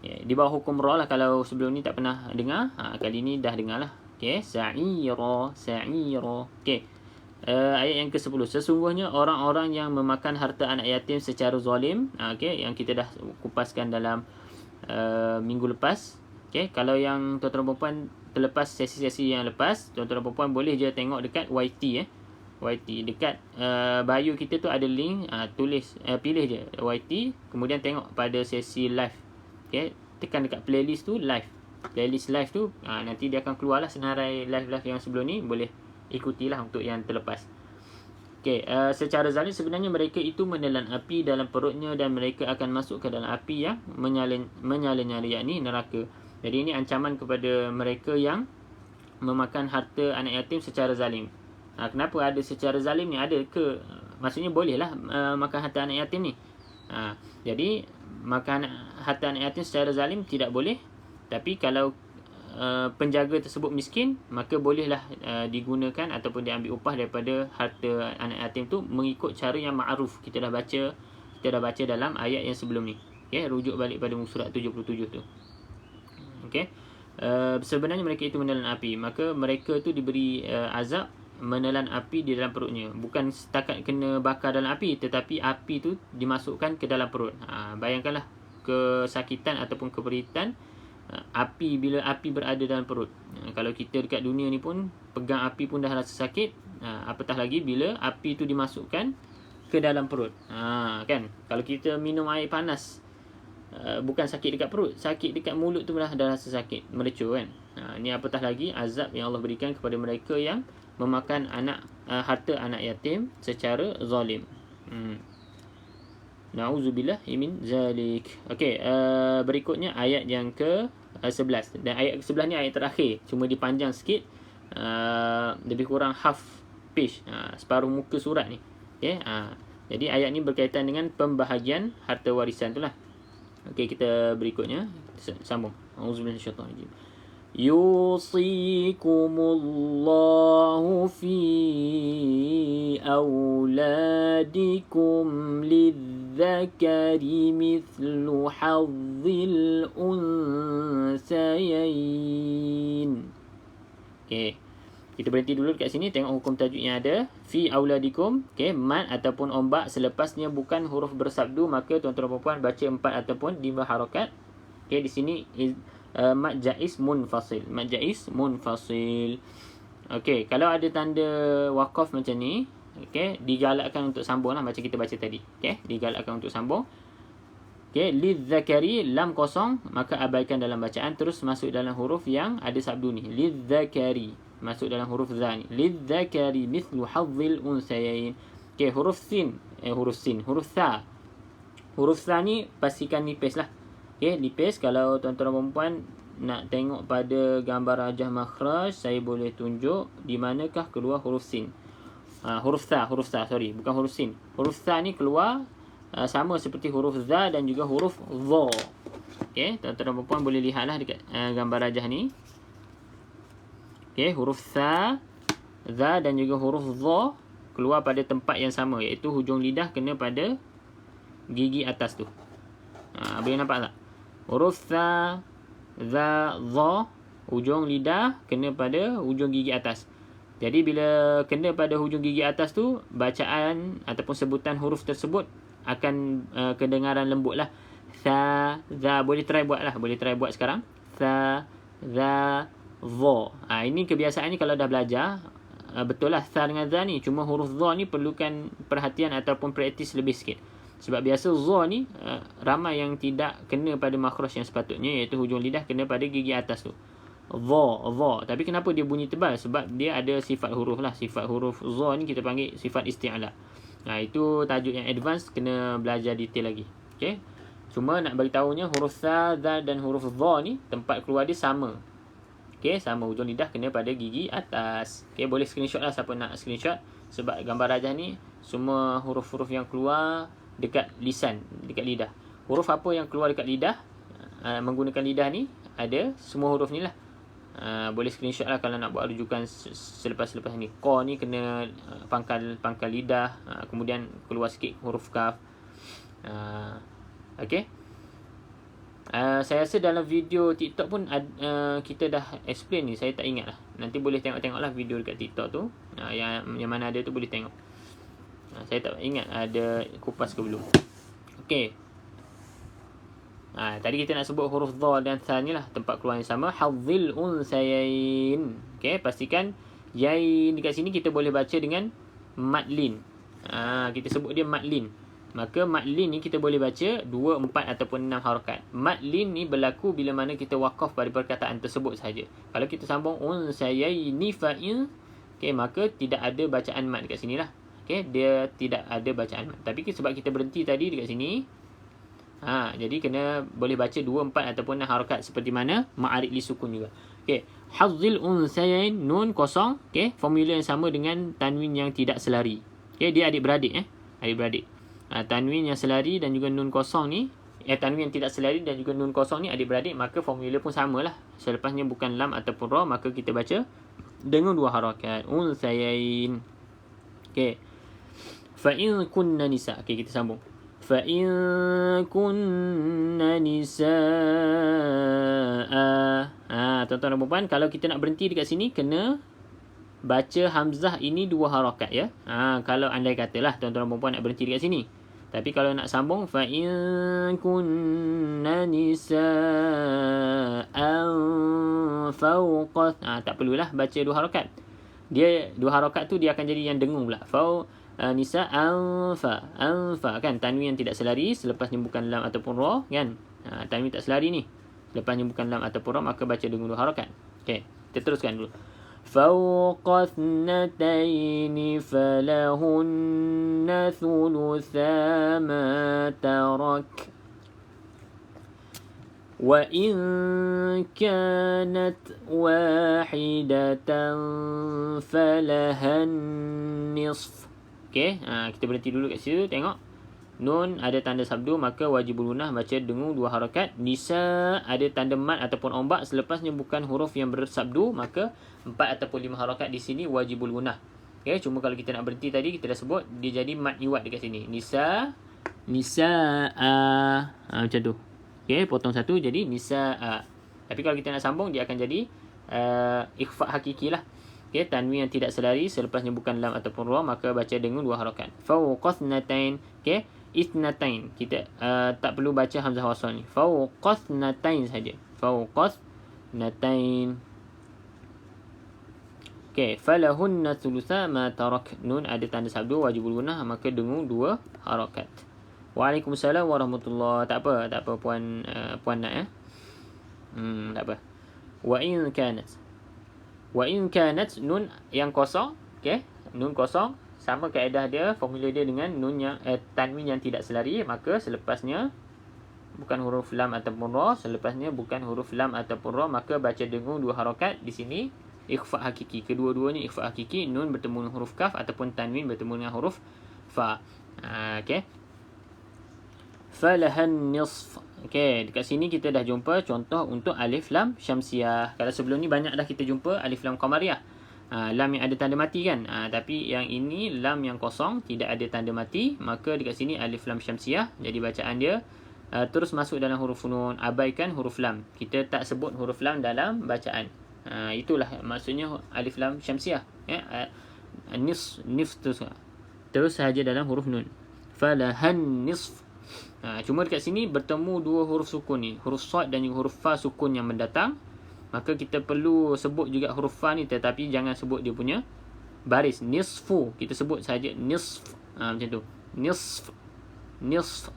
B: Di bawah hukum ra lah. Kalau sebelum ni tak pernah dengar, kali ni dah dengar lah. Okey, sa'ira. Okey, ayat yang ke-10. Sesungguhnya orang-orang yang memakan harta anak yatim secara zalim. Okey, yang kita dah kupaskan dalam minggu lepas. Okey, kalau yang tuan-tuan dan puan terlepas sesi-sesi yang lepas, tuan-tuan dan puan boleh je tengok dekat YT YT dekat bio kita tu ada link, pilih je YT, kemudian tengok pada sesi live. Okey, tekan dekat playlist tu live. Playlist live tu nanti dia akan keluarlah senarai live-live yang sebelum ni, boleh ikutilah untuk yang terlepas. Okey, secara zalim sebenarnya mereka itu menelan api dalam perutnya, dan mereka akan masuk ke dalam api yang menyala-nyala, yakni neraka. Jadi ini ancaman kepada mereka yang memakan harta anak yatim secara zalim. Kenapa ada secara zalim ni? Ada ke? Maksudnya bolehlah makan harta anak yatim ni. Jadi makan harta anak yatim secara zalim tidak boleh. Tapi kalau penjaga tersebut miskin, maka bolehlah digunakan ataupun diambil upah daripada harta anak yatim tu mengikut cara yang ma'ruf. Kita dah baca dalam ayat yang sebelum ni. Okay, rujuk balik pada muka surat 77 tu. Okey. Sebenarnya mereka itu menelan api, maka mereka tu diberi azab menelan api di dalam perutnya. Bukan setakat kena bakar dalam api, tetapi api tu dimasukkan ke dalam perut. Bayangkanlah kesakitan ataupun keberitan api, bila api berada dalam perut. Kalau kita dekat dunia ni pun pegang api pun dah rasa sakit, apatah lagi bila api tu dimasukkan ke dalam perut. Kan, kalau kita minum air panas, bukan sakit dekat perut, sakit dekat mulut tu dah rasa sakit, melecur kan. Ni apatah lagi azab yang Allah berikan kepada mereka yang memakan harta anak yatim secara zalim. Na'udzubillah min zalik. Okey, berikutnya ayat yang ke-11. Dan ayat ke-11 ni ayat terakhir, cuma dipanjang sikit, lebih kurang half page, separuh muka surat ni. Okey, jadi ayat ni berkaitan dengan pembahagian harta warisan tu lah. Okey, kita berikutnya sambung. Auzubillahi minasyaitanir rajim. Yusikumullahu fi auladikum lidzakari mithlu hazzil unsayain. Okey, kita berhenti dulu dekat sini, tengok hukum tajuk yang ada. Fi auladikum, okey, mat ataupun ombak selepasnya bukan huruf bersabdu, maka tuan-tuan dan puan baca 4 ataupun 5 harakat. Okey, di sini mat jaiz munfasil. Mat jaiz munfasil. Okey, kalau ada tanda waqaf macam ni, okey, digalakkan untuk sambung lah, macam kita baca tadi. Okey, digalakkan untuk sambung. Okey, lidzakari lam kosong, maka abaikan dalam bacaan, terus masuk dalam huruf yang ada sabdu ni. Lidzakari, masuk dalam huruf za ni. Lidzakari mithlu hazzil unsayain. Okey, huruf sin, huruf tha. Huruf tha ni pastikan nipis lah. Okey, nipis. Kalau tuan-tuan dan puan nak tengok pada gambar rajah makhraj, saya boleh tunjuk di manakah keluar huruf sin. Huruf tha, sorry, bukan huruf sin. Huruf tha ni keluar sama seperti huruf za dan juga huruf dha. Okey, tuan-tuan dan puan boleh lihatlah dekat gambar rajah ni. Okey, huruf tha, za dan juga huruf dha keluar pada tempat yang sama, iaitu hujung lidah kena pada gigi atas tu. Boleh nampak tak? Huruf tha, za, dha, hujung lidah kena pada hujung gigi atas. Jadi bila kena pada hujung gigi atas tu, bacaan ataupun sebutan huruf tersebut akan kedengaran lembut lah. Tha, za, boleh try buat sekarang. Tha, za, dha. Ini kebiasaan ni kalau dah belajar, betul lah tha dengan za ni, cuma huruf dha ni perlukan perhatian ataupun praktis lebih sikit. Sebab biasa za ni ramai yang tidak kena pada makhraj yang sepatutnya, iaitu hujung lidah kena pada gigi atas tu. Dha. Tapi kenapa dia bunyi tebal? Sebab dia ada sifat huruf lah. Sifat huruf za ni kita panggil sifat isti'ala. Itu tajuk yang advance, kena belajar detail lagi. Okay? Cuma nak bagi tahunya huruf tha, za dan huruf dha ni tempat keluar dia sama. Okay, sama, hujung lidah kena pada gigi atas. Okay, boleh screenshot lah siapa nak screenshot. Sebab gambar rajah ni semua huruf-huruf yang keluar dekat lisan, dekat lidah. Huruf apa yang keluar dekat lidah, menggunakan lidah ni, ada semua huruf ni lah. Boleh screenshot lah kalau nak buat rujukan selepas-selepas ni. Qa ni kena pangkal lidah, kemudian keluar sikit huruf kaf. Okay. Saya rasa dalam video TikTok pun kita dah explain ni, saya tak ingat lah. Nanti boleh tengok-tengok lah video dekat TikTok tu, yang mana ada tu boleh tengok. Saya tak ingat ada kupas ke belum. Okey. Tadi kita nak sebut huruf dha dan tha ni lah, tempat keluar yang sama. Hazzil unsayain. Okey, pastikan yain dekat sini kita boleh baca dengan madlin. Kita sebut dia madlin. Maka madlin ni kita boleh baca 2, 4 ataupun 6 harakat. Madlin ni berlaku bila mana kita wakaf pada perkataan tersebut sahaja. Kalau kita sambung unsayaini fa'il, okey, maka tidak ada bacaan mad dekat sini lah. Okay, dia tidak ada bacaan. Tapi sebab kita berhenti tadi dekat sini, jadi kena boleh baca 2, 4 ataupun 6 harakat seperti mana ma'arid li sukun juga. Okay, hazzil unsayain, nun kosong. Okay, formula yang sama dengan tanwin yang tidak selari. Okay, dia adik-beradik. Adik-beradik. Tanwin yang selari dan juga nun kosong ni, tanwin yang tidak selari dan juga nun kosong ni adik-beradik, maka formula pun samalah. Selepasnya bukan lam ataupun ra, maka kita baca dengan 2 harakat. Unsayain. Okay. Fa'in kunna nisa. Okay, kita sambung. Fa'in kunna nisa'a. Tuan-tuan dan puan, kalau kita nak berhenti dekat sini, kena baca hamzah ini 2 harakat ya. Kalau andai katalah tuan-tuan dan puan nak berhenti dekat sini, Tapi kalau nak sambung, fa in kunna nisa'an fawqa, tak perlulah baca 2 harakat. Dia 2 harakat tu dia akan jadi yang dengung pula. Nisa'an anfa kan, tanwin yang tidak selari selepasnya bukan lam ataupun ra kan. Tanwin tak selari ni. Lepasnya bukan lam ataupun ra, maka baca dengung 2 harakat. Okey, kita teruskan dulu. فوق اثنتين فلهن ثلثا ما ترك وإن كانت واحدة فلها النصف. Okey, kita berhenti dulu kat situ. Tengok nun ada tanda sabdu, maka wajibul gunnah baca dengung 2 harakat. Nisa ada tanda mat ataupun ombak, selepasnya bukan huruf yang bersabdu, maka 4 ataupun 5 harakat di sini wajibul gunnah. Okey, cuma kalau kita nak berhenti tadi kita dah sebut dia jadi mat iwad dekat sini. Nisa macam tu. Okey, potong satu jadi nisa. Tapi kalau kita nak sambung dia akan jadi ikhfa hakiki lah. Okey, tanwin yang tidak selari selepasnya bukan lam ataupun ra, maka baca dengung 2 harakat. Fawqathnatain. Okey, ithnatain. Kita tak perlu baca hamzah wasal ni. Fawqathnatain saja. Fawqathnatain. Okey, falahunna thulutha ma tarak. Nun ada tanda sabdu wajibul gunnah, maka dengung 2 harakat. Waalaikumsalam warahmatullahi. Tak apa puan nak tak apa. Wa in kanat nun yang kosong, okey, nun kosong sama kaedah dia, formula dia dengan nun yang tanwin yang tidak selari, maka selepasnya bukan huruf lam ataupun ra, selepasnya bukan huruf lam ataupun ra, maka baca dengung 2 harakat. Di sini ikhfa hakiki, kedua-duanya ikhfa hakiki, nun bertemu dengan huruf kaf ataupun tanwin bertemu dengan huruf fa. Okey, falahan nisf. Okey, dekat sini kita dah jumpa contoh untuk alif lam syamsiah. Kalau sebelum ni banyak dah kita jumpa alif lam qamariyah. Lam yang ada tanda mati kan. Tapi yang ini lam yang kosong, tidak ada tanda mati, maka dekat sini alif lam syamsiah. Jadi bacaan dia terus masuk dalam huruf nun, abaikan huruf lam. Kita tak sebut huruf lam dalam bacaan. Itulah maksudnya alif lam syamsiah. Nif terus sahaja dalam huruf nun. Falahan nisf. Cuma dekat sini bertemu 2 huruf sukun ni, huruf sad dan juga huruf fa sukun yang mendatang, maka kita perlu sebut juga huruf fa ni, tetapi jangan sebut dia punya baris. Nisfu kita sebut saja nisf, macam tu, nisf.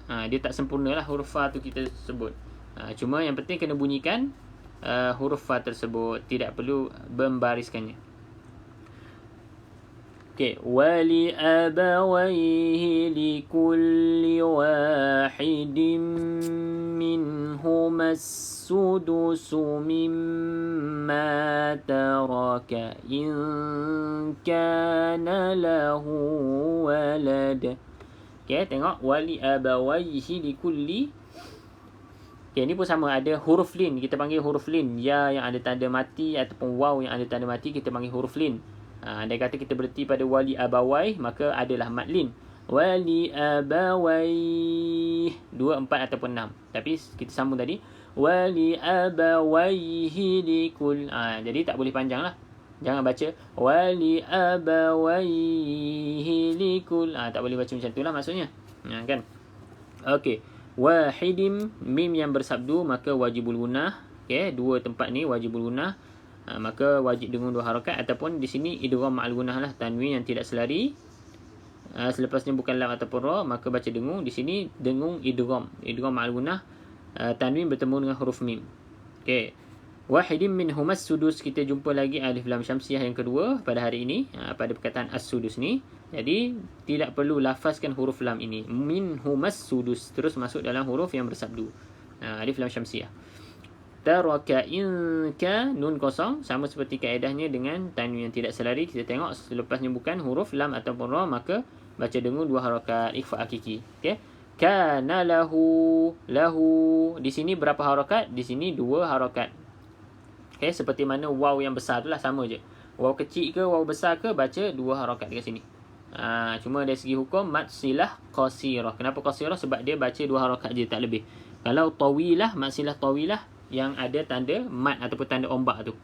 B: Dia tak sempurna lah huruf fa tu kita sebut. Cuma yang penting kena bunyikan huruf fa tersebut, tidak perlu membariskannya. Okey, wali abawaihi likulli wahidin minhuma as-sudusu mimma taraka in kana lahu walad. Okey, tengok wali abawaihi likulli. Okey, ni pun sama, ada huruf lin, kita panggil huruf lin. Ya yang ada tanda mati ataupun waw yang ada tanda mati kita panggil huruf lin. Dia kata kita berhenti pada wali abawai, maka adalah mad lin. Wali abawai 2, 4 ataupun 6. Tapi kita sambung tadi wali abawaihi likul. Jadi tak boleh panjang lah. Jangan baca wali abawaihi likul. Tak boleh baca macam tu lah maksudnya. Kan? Okey. Wahidim, mim yang bersabdu, maka wajibul gunnah. Okey, 2 tempat ni wajibul gunnah. Maka wajib dengung 2 harakat, ataupun di sini idgham ma'al gunnah lah, tanwin yang tidak selari selepasnya bukan lam ataupun ra, maka baca dengung. Di sini dengung idgham ma'al gunnah, tanwin bertemu dengan huruf mim. Okey, wahidim minhumas sudus, kita jumpa lagi alif lam syamsiah yang kedua pada hari ini, pada perkataan as-sudus ni. Jadi tidak perlu lafazkan huruf lam ini, minhumas sudus, terus masuk dalam huruf yang bersabdu, alif lam syamsiah. Taraka inka, nun kosong, sama seperti kaedahnya dengan tanwin yang tidak selari. Kita tengok selepasnya bukan huruf lam ataupun ra, maka baca dengung 2 harakat, ikhfa hakiki. Okey, kana lahu, di sini berapa harakat? Di sini 2 harakat. Okey, seperti mana waw yang besar tu lah, sama je. Waw kecil ke waw besar ke, baca 2 harakat dekat sini. Cuma dari segi hukum mad silah qasirah. Kenapa qasirah? Sebab dia baca 2 harakat je, tak lebih. Kalau tawilah, mad silah tawilah yang ada tanda mat ataupun tanda ombak tu,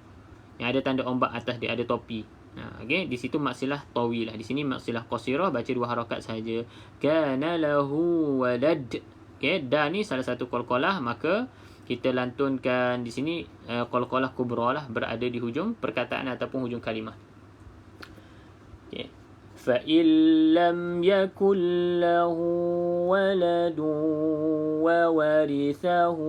B: yang ada tanda ombak atas dia, ada topi, Okey, di situ maksilah tawilah. Di sini maksilah qasirah, baca 2 harakat saja. Kana lahu walad. Okey, da ni salah satu qalqalah, maka kita lantunkan di sini qalqalah kubra lah, berada di hujung perkataan ataupun hujung kalimah. Okey. Fa illam yakul lahu waladun wa warithahu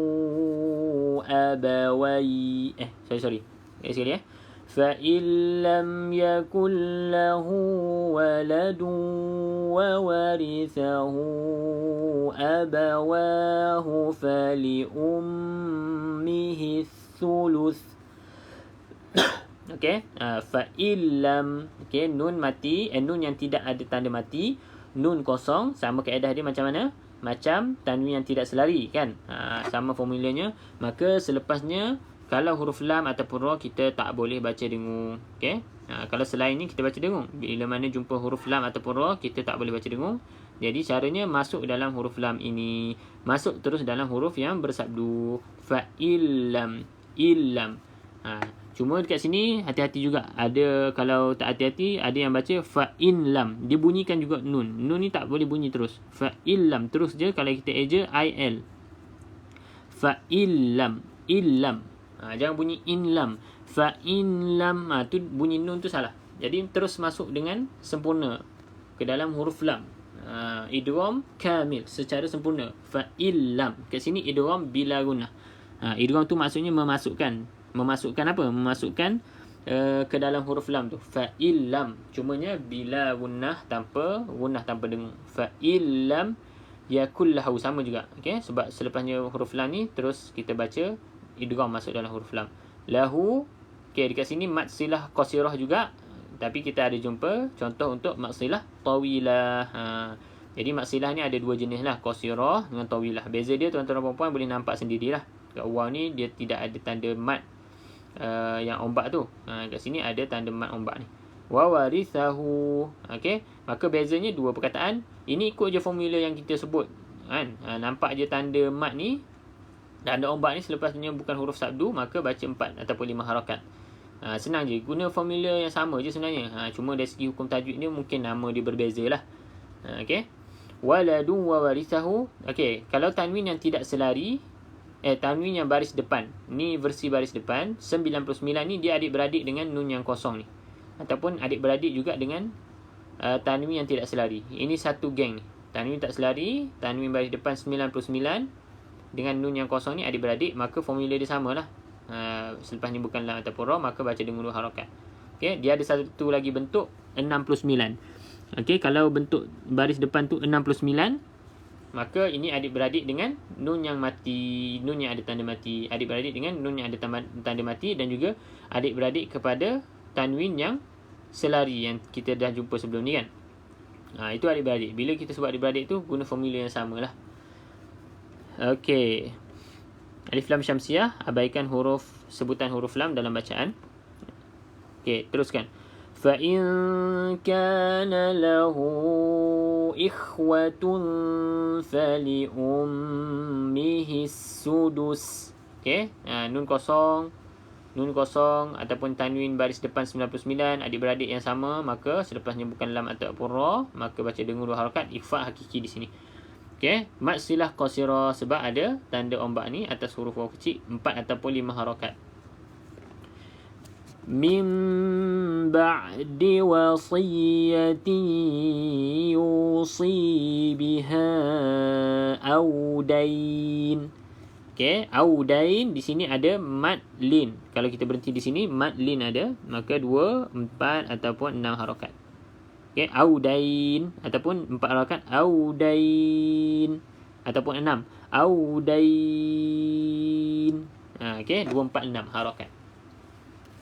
B: abawai. Sorry. Sekali ya. فإن لم يكن له ولد وورثه أبواه فلأمه الثلث. Okey, fa'ilam. Okey, nun mati, nun yang tidak ada tanda mati, nun kosong, sama kaedah dia macam mana? Macam tanwin yang tidak selari kan? Sama formulanya. Maka selepasnya kalau huruf lam ataupun ra kita tak boleh baca dengung. Okey. Kalau selain ni kita baca dengung. Bila mana jumpa huruf lam ataupun ra kita tak boleh baca dengung. Jadi caranya masuk dalam huruf lam ini, masuk terus dalam huruf yang bersabdu. Fa illam. Cuma dekat sini hati-hati juga. Ada kalau tak hati-hati ada yang baca fa in lam. Dia bunyikan juga nun. Nun ni tak boleh bunyi terus. Fa illam terus je kalau kita eja il. Fa illam. Jangan bunyi in lam. Fa in lam. Tu bunyi nun tu salah. Jadi terus masuk dengan sempurna ke dalam huruf lam. Idgham kamil secara sempurna. Fa illam. Kat sini idgham bila gunnah. Idgham tu maksudnya memasukkan apa? Memasukkan ke dalam huruf lam tu. Fa illam. Cumanya bila gunnah tanpa dengung. Fa illam yakul lahu, sama juga. Okey, sebab selepasnya huruf lam ni terus kita baca idgham masuk dalam huruf lam. Lahu. Okey, dekat sini mad silah qasirah juga. Tapi kita ada jumpa contoh untuk mad silah tawilah. Jadi mad silah ni ada dua jenis lah, qasirah dengan tawilah. Beza dia tuan-tuan dan puan-puan boleh nampak sendirilah. Kat waw ni dia tidak ada tanda mad yang ombak tu. Kat sini ada tanda mad ombak ni. Wa warithahu. Okey, maka bezanya dua perkataan. Ini ikut je formula yang kita sebut kan. Nampak je tanda mad ni, tanda ombak ni selepasnya bukan huruf sabdu, maka baca 4 ataupun 5 harakat. Senang je, guna formula yang sama je sebenarnya. Cuma dari segi hukum tajwid ni mungkin nama dia berbeza lah. Okey. Waladun wa warithahu. Okey, kalau tanwin yang tidak selari, tanwin yang baris depan. Ni versi baris depan. 99 ni dia adik-beradik dengan nun yang kosong ni. Ataupun adik-beradik juga dengan tanwin yang tidak selari. Ini satu geng ni. Tanwin tak selari, tanwin baris depan 99 dengan nun yang kosong ni adik-beradik, maka formula dia samalah. Selepas ni bukan lam ataupun ra, maka baca dengan 2 harakat. Okey, dia ada satu lagi bentuk 69. Okey, kalau bentuk baris depan tu 69, maka ini adik-beradik dengan nun yang mati, nun yang ada tanda mati. Adik-beradik dengan nun yang ada tanda mati, dan juga adik-beradik kepada tanwin yang selari yang kita dah jumpa sebelum ni kan. Itu adik-beradik. Bila kita sebut adik-beradik tu guna formula yang samalah. Okey. Alif lam syamsiah, abaikan sebutan huruf lam dalam bacaan. Okey, teruskan. Fa in kana lahu ikhwatun fali ummihi sudus. Okey, nun kosong ataupun tanwin baris depan 99, adik-beradik yang sama, maka selepasnya bukan lam ataupun ra, maka baca dengan 2 harakat, ikhfa hakiki di sini. Okey, mad silah qasirah sebab ada tanda ombak ni atas huruf waw kecil, 4 ataupun 5 harakat. Min ba'di wasiyati yusi biha audain. Okey, audain di sini ada mad lin. Kalau kita berhenti di sini mad lin ada, maka 2, 4 ataupun 6 harakat. Okey, audain ataupun 4 harakat, audain ataupun 6, audain. Okey, 2, 4, 6 harakat.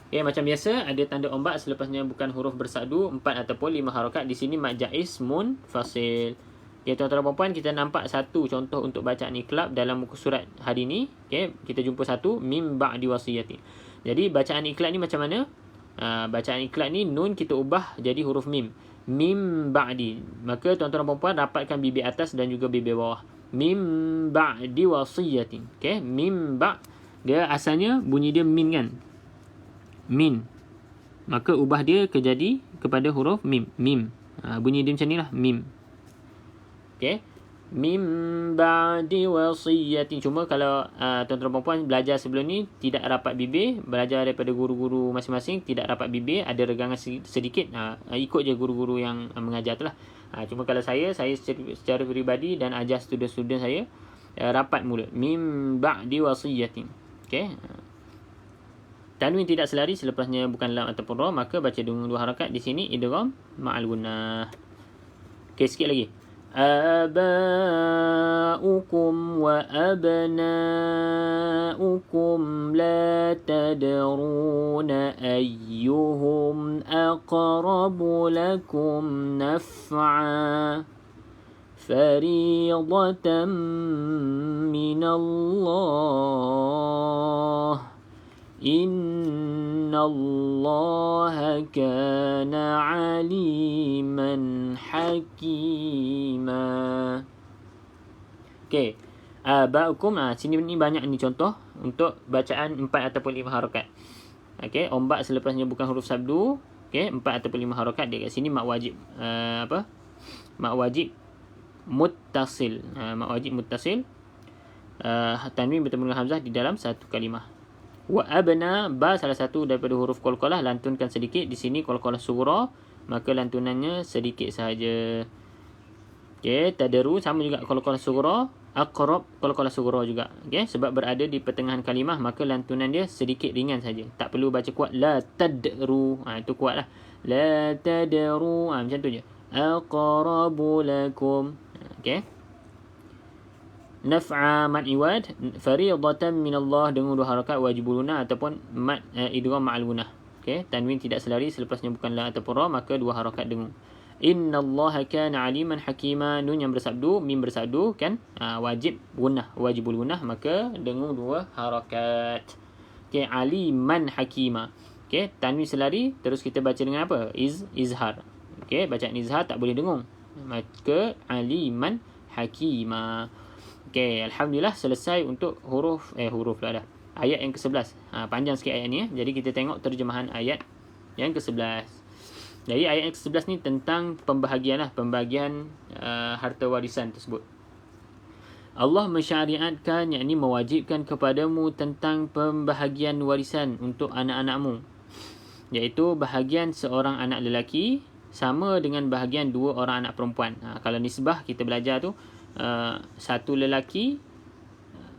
B: Okey, macam biasa ada tanda ombak selepasnya bukan huruf bersadu, 4 ataupun 5 harakat. Di sini mad jaiz munfasil. Okey, tuan-tuan dan puan-puan, kita nampak satu contoh untuk bacaan iqlab dalam muka surat hari ni. Okey, kita jumpa satu mim ba'di wasiyati. Jadi bacaan iqlab ni macam mana? Bacaan iqlab ni nun kita ubah jadi huruf mim. Mim ba'di. Maka tuan-tuan dan puan-puan rapatkan bibir atas dan juga bibir bawah. Mim ba'di wasiyatin. Okey, mim ba'. Dia asalnya bunyi dia min kan? Min. maka ubah dia jadi kepada huruf mim. Mim. Bunyi dia macam ni lah. Mim. Okay. Mim ba'di wasiyatin. Cuma kalau tuan-tuan perempuan belajar sebelum ni tidak rapat bibir, belajar daripada guru-guru masing-masing tidak rapat bibir, ada regangan sedikit, ikut je guru-guru yang mengajar tu lah. Cuma kalau saya secara peribadi dan ajar student-student saya, rapat mulut. Mim ba'di wasiyatin. Okay. Tanwin tidak selari selepasnya bukan lam ataupun ra, maka baca dengan 2 harakat. Di sini idgham ma'al gunnah. Okay, sikit lagi. آباؤكم وأبناؤكم لا تدرون أيهم أقرب لكم نفعا فريضة من الله Innallaha kana aliman hakima. Okey. Ba'ukum, sini ni banyak ni contoh untuk bacaan 4 ataupun 5 harakat. Okey, ombak selepasnya bukan huruf sabdu. Okey, 4 ataupun 5 harakat. Dia kat sini mak wajib mak wajib muttasil. Mak wajib muttasil. Tanwin bertemu dengan hamzah di dalam satu kalimah. Wa abna, ba salah satu daripada huruf qalqalah, lantunkan sedikit. Di sini qalqalah sughra, maka lantunannya sedikit sahaja. Okey, tadaru sama juga qalqalah sughra, aqrab qalqalah sughra juga. Okey, sebab berada di pertengahan kalimah, maka lantunan dia sedikit ringan saja. Tak perlu baca kuat. La tadru, itu kuatlah. La tadru, macam tu je. Aqrabu lakum. Okey. Naf'a mad iwad, fariidatan min Allah dengan 2 harakat wajibul gunnah ataupun mad idgham ma'al gunnah. Okey, tanwin tidak selari selepasnya bukan la ataupun ra, maka 2 harakat dengung. Innallaha kana aliman hakima, nun yang bersabdu, mim bersabdu kan, wajib gunnah, wajibul gunnah, maka dengung 2 harakat. Okey, aliman hakima. Okey, tanwin selari, terus kita baca dengan apa? Izhar. Okey, bacaan izhar tak boleh dengung. Maka aliman hakima. Okey, alhamdulillah selesai untuk huruf lah dah. Ayat yang ke-11. Panjang sikit ayat ni. Jadi kita tengok terjemahan ayat yang ke-11. Jadi ayat yang ke-11 ni tentang pembahagian harta warisan tersebut. Allah mensyariatkan, yakni mewajibkan kepadamu tentang pembahagian warisan untuk anak-anakmu, iaitu bahagian seorang anak lelaki sama dengan bahagian 2 orang anak perempuan. Kalau nisbah kita belajar tu, satu lelaki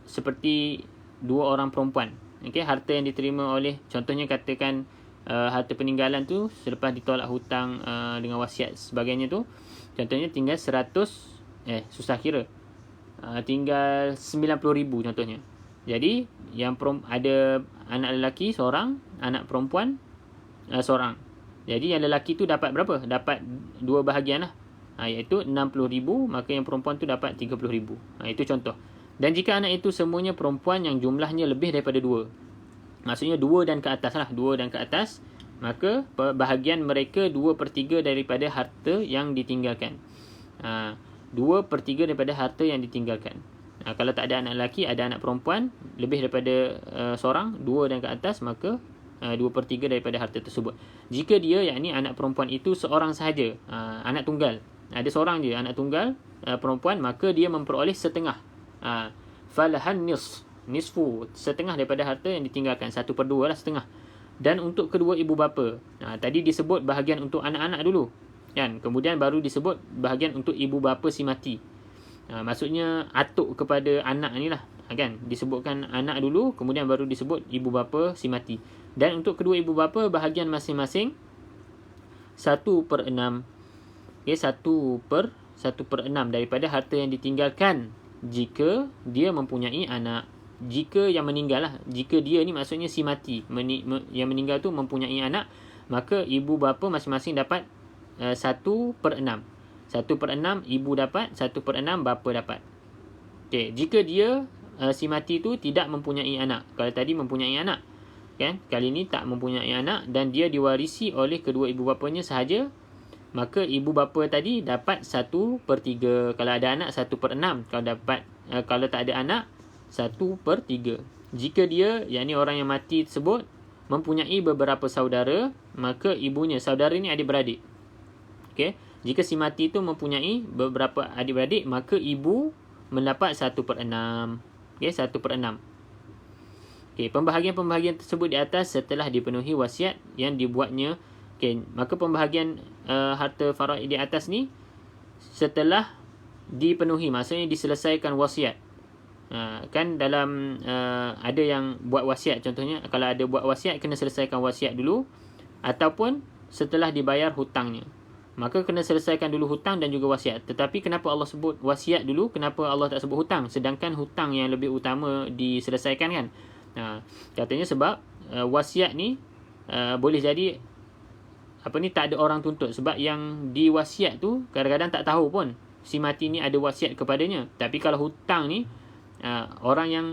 B: seperti 2 orang perempuan. Okey, harta yang diterima oleh, contohnya katakan harta peninggalan tu selepas ditolak hutang dengan wasiat sebagainya tu, contohnya tinggal 100 susah kira, tinggal 90,000 contohnya. Jadi yang ada anak lelaki seorang, anak perempuan seorang. Jadi yang lelaki tu dapat berapa? Dapat 2 bahagian lah. Iaitu 60,000, maka yang perempuan tu dapat 30,000. Itu contoh. Dan jika anak itu semuanya perempuan yang jumlahnya lebih daripada 2, maksudnya 2 dan ke atas lah, 2 dan ke atas, maka bahagian mereka 2/3 daripada harta yang ditinggalkan. 2/3 daripada harta yang ditinggalkan. Kalau tak ada anak lelaki, ada anak perempuan lebih daripada seorang, 2 dan ke atas, maka 2/3 daripada harta tersebut. Jika dia, yakni anak perempuan itu seorang sahaja, anak tunggal, ada seorang je anak tunggal perempuan, maka dia memperoleh setengah. Falahan nisfu, setengah daripada harta yang ditinggalkan, 1/2 lah, setengah. Dan untuk kedua ibu bapa, tadi disebut bahagian untuk anak-anak dulu kan, kemudian baru disebut bahagian untuk ibu bapa si mati. Maksudnya atuk kepada anak ni lah kan, disebutkan anak dulu, kemudian baru disebut ibu bapa si mati. Dan untuk kedua ibu bapa, bahagian masing-masing 1/6. Okay, 1/6 daripada harta yang ditinggalkan jika dia mempunyai anak. Jika yang meninggal lah, jika dia ni maksudnya si mati, yang meninggal tu mempunyai anak, maka ibu bapa masing-masing dapat 1/6. 1/6 ibu dapat, 1/6 bapa dapat. Okay, jika dia si mati tu tidak mempunyai anak, kalau tadi mempunyai anak kan, kali ni tak mempunyai anak dan dia diwarisi oleh kedua ibu bapanya sahaja, maka ibu bapa tadi dapat 1/3. Kalau ada anak 1/6. Kalau tak ada anak 1/3. Jika dia, yakni orang yang mati tersebut mempunyai beberapa saudara, maka ibunya, saudara ni adik-beradik. Okey, jika si mati itu mempunyai beberapa adik-beradik, maka ibu mendapat 1/6. Okey, 1/6. Okey, pembahagian-pembahagian tersebut di atas setelah dipenuhi wasiat yang dibuatnya. Okey, maka pembahagian harta faraid di atas ni setelah dipenuhi, maksudnya diselesaikan wasiat. Kan dalam ada yang buat wasiat, contohnya kalau ada buat wasiat kena selesaikan wasiat dulu, ataupun setelah dibayar hutangnya, maka kena selesaikan dulu hutang dan juga wasiat. Tetapi kenapa Allah sebut wasiat dulu, kenapa Allah tak sebut hutang, sedangkan hutang yang lebih utama diselesaikan kan? Katanya sebab wasiat ni boleh jadi tak ada orang tuntut, sebab yang diwasiat tu kadang-kadang tak tahu pun si mati ni ada wasiat kepadanya. Tapi kalau hutang ni, orang yang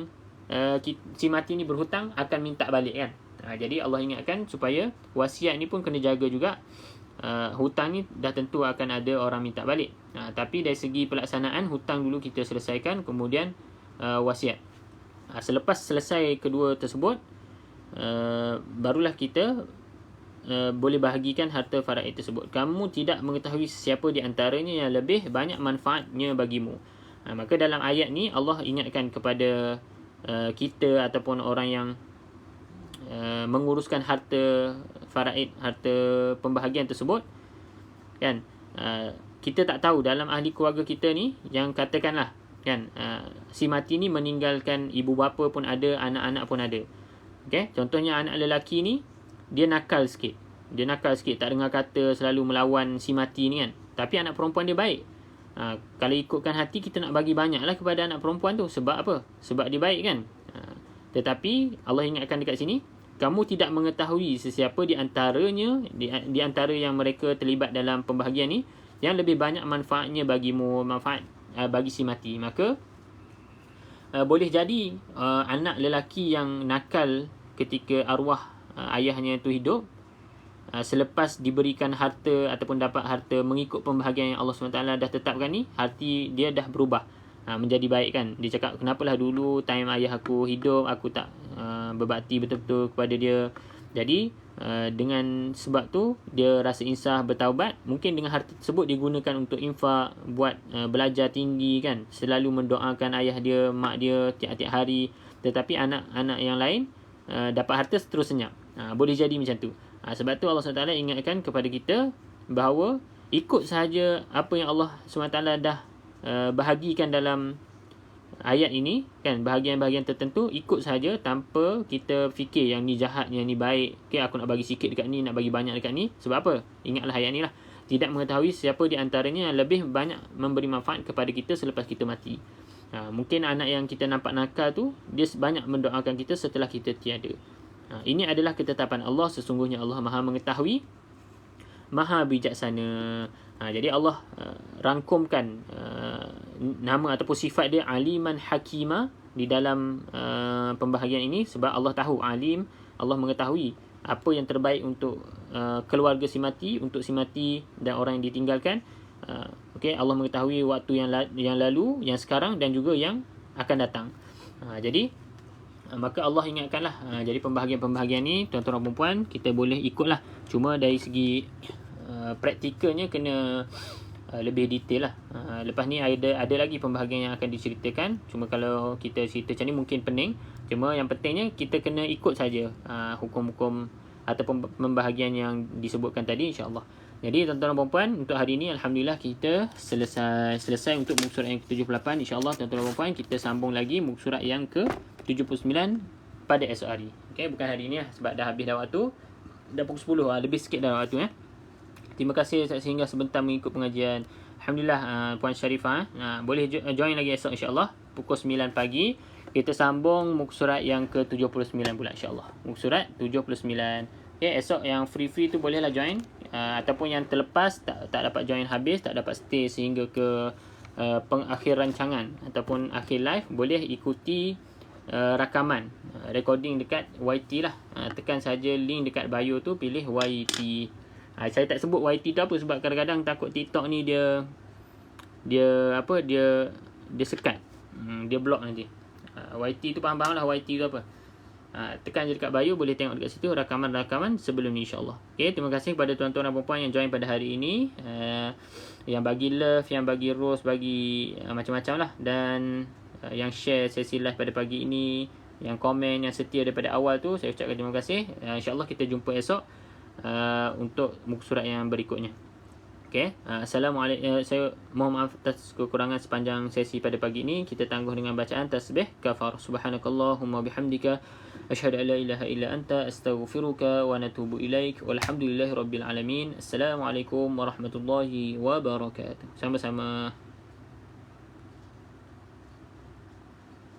B: si mati ni berhutang akan minta balik kan. Jadi Allah ingatkan supaya wasiat ni pun kena jaga juga. Hutang ni dah tentu akan ada orang minta balik. Tapi dari segi pelaksanaan, hutang dulu kita selesaikan, kemudian wasiat. Selepas selesai kedua tersebut, barulah kita boleh bahagikan harta faraid tersebut. Kamu tidak mengetahui siapa di antaranya yang lebih banyak manfaatnya bagimu. Maka dalam ayat ni Allah ingatkan kepada kita ataupun orang yang menguruskan harta faraid, harta pembahagian tersebut kan, kita tak tahu dalam ahli keluarga kita ni, yang katakanlah kan, si mati ni meninggalkan ibu bapa pun ada, anak-anak pun ada. Okey, contohnya anak lelaki ni dia nakal sikit, tak dengar kata, selalu melawan si mati ni kan. Tapi anak perempuan dia baik. Kalau ikutkan hati, kita nak bagi banyaklah kepada anak perempuan tu. Sebab apa? Sebab dia baik kan. Tetapi Allah ingatkan dekat sini, kamu tidak mengetahui sesiapa di antaranya, di antara yang mereka terlibat dalam pembahagian ni, yang lebih banyak manfaatnya bagimu, manfaat bagi si mati. Maka boleh jadi anak lelaki yang nakal ketika arwah ayahnya tu hidup, selepas diberikan harta ataupun dapat harta mengikut pembahagian yang Allah SWT dah tetapkan ni, hati dia dah berubah menjadi baik kan. Dia cakap, kenapalah dulu time ayah aku hidup, aku tak berbakti betul-betul kepada dia. Jadi dengan sebab tu dia rasa insaf, bertaubat. Mungkin dengan harta tersebut dia gunakan untuk infak, buat belajar tinggi kan, selalu mendoakan ayah dia, mak dia tiap-tiap hari. Tetapi anak-anak yang lain dapat harta terus senyap. Boleh jadi macam tu. Sebab tu Allah SWT ingatkan kepada kita bahawa ikut sahaja apa yang Allah SWT dah bahagikan dalam ayat ini kan, bahagian-bahagian tertentu, ikut sahaja tanpa kita fikir yang ni jahat, yang ni baik. Okay, aku nak bagi sikit dekat ni, nak bagi banyak dekat ni. Sebab apa? Ingatlah ayat ni lah. Tidak mengetahui siapa di antaranya yang lebih banyak memberi manfaat kepada kita selepas kita mati. Mungkin anak yang kita nampak nakal tu, dia banyak mendoakan kita setelah kita tiada. Ini adalah ketetapan Allah. Sesungguhnya Allah Maha mengetahui, Maha bijaksana. Jadi Allah rangkumkan nama ataupun sifat dia Aliman Hakima di dalam pembahagian ini. Sebab Allah tahu, alim, Allah mengetahui apa yang terbaik untuk keluarga si mati, untuk si mati dan orang yang ditinggalkan. Okay, Allah mengetahui waktu yang lalu, yang sekarang dan juga yang akan datang. Jadi maka Allah ingatkanlah. Jadi pembahagian-pembahagian ni, tuan-tuan dan puan, kita boleh ikutlah. Cuma dari segi praktikalnya kena lebih detail lah. Lepas ni ada lagi pembahagian yang akan diceritakan. Cuma kalau kita cerita macam ni mungkin pening. Cuma yang pentingnya kita kena ikut saja hukum-hukum ataupun pembahagian yang disebutkan tadi, insya-Allah. Jadi tuan-tuan dan puan, untuk hari ini alhamdulillah kita selesai untuk muka surat yang ke-78. Insya-Allah tuan-tuan dan puan, kita sambung lagi muka surat yang ke-79 pada esok hari. Okey, bukan hari ini lah, sebab dah habis dah waktu. Dah pukul 10, lebih sikit dah waktu . Terima kasih sehingga sebentar mengikut pengajian. Alhamdulillah Puan Sharifah, boleh join lagi esok insya-Allah pukul 9 pagi. Kita sambung muka surat yang ke-79 pula insya-Allah. Muka surat 79. Okay, esok yang free tu bolehlah join. Ataupun yang terlepas tak dapat join habis, tak dapat stay sehingga ke pengakhir rancangan ataupun akhir live, boleh ikuti rakaman recording dekat YT lah. Tekan saja link dekat bio tu, pilih YT. Saya tak sebut YT tu apa sebab kadang-kadang takut TikTok ni dia sekat, dia block nanti. YT tu faham-faham lah YT tu apa. Tekan je dekat bio, boleh tengok dekat situ rakaman-rakaman sebelum ni insya-Allah. Okey, terima kasih kepada tuan-tuan dan puan-puan yang join pada hari ini. Yang bagi love, yang bagi rose, bagi macam-macam lah. Dan yang share sesi live pada pagi ini, yang komen, yang setia daripada awal tu, saya ucapkan terima kasih. InsyaAllah kita jumpa esok untuk muka surat yang berikutnya. Okay. Assalamualaikum. Saya mohon maaf atas kekurangan sepanjang sesi pada pagi ini. Kita tangguh dengan bacaan tasbih kafar. Subhanakallahumma bihamdika asyhadu an la ilaha illa anta astaghfiruka wa natubu ilaik. Walhamdulillahirabbil alamin. Assalamualaikum warahmatullahi wabarakatuh. Sama-sama.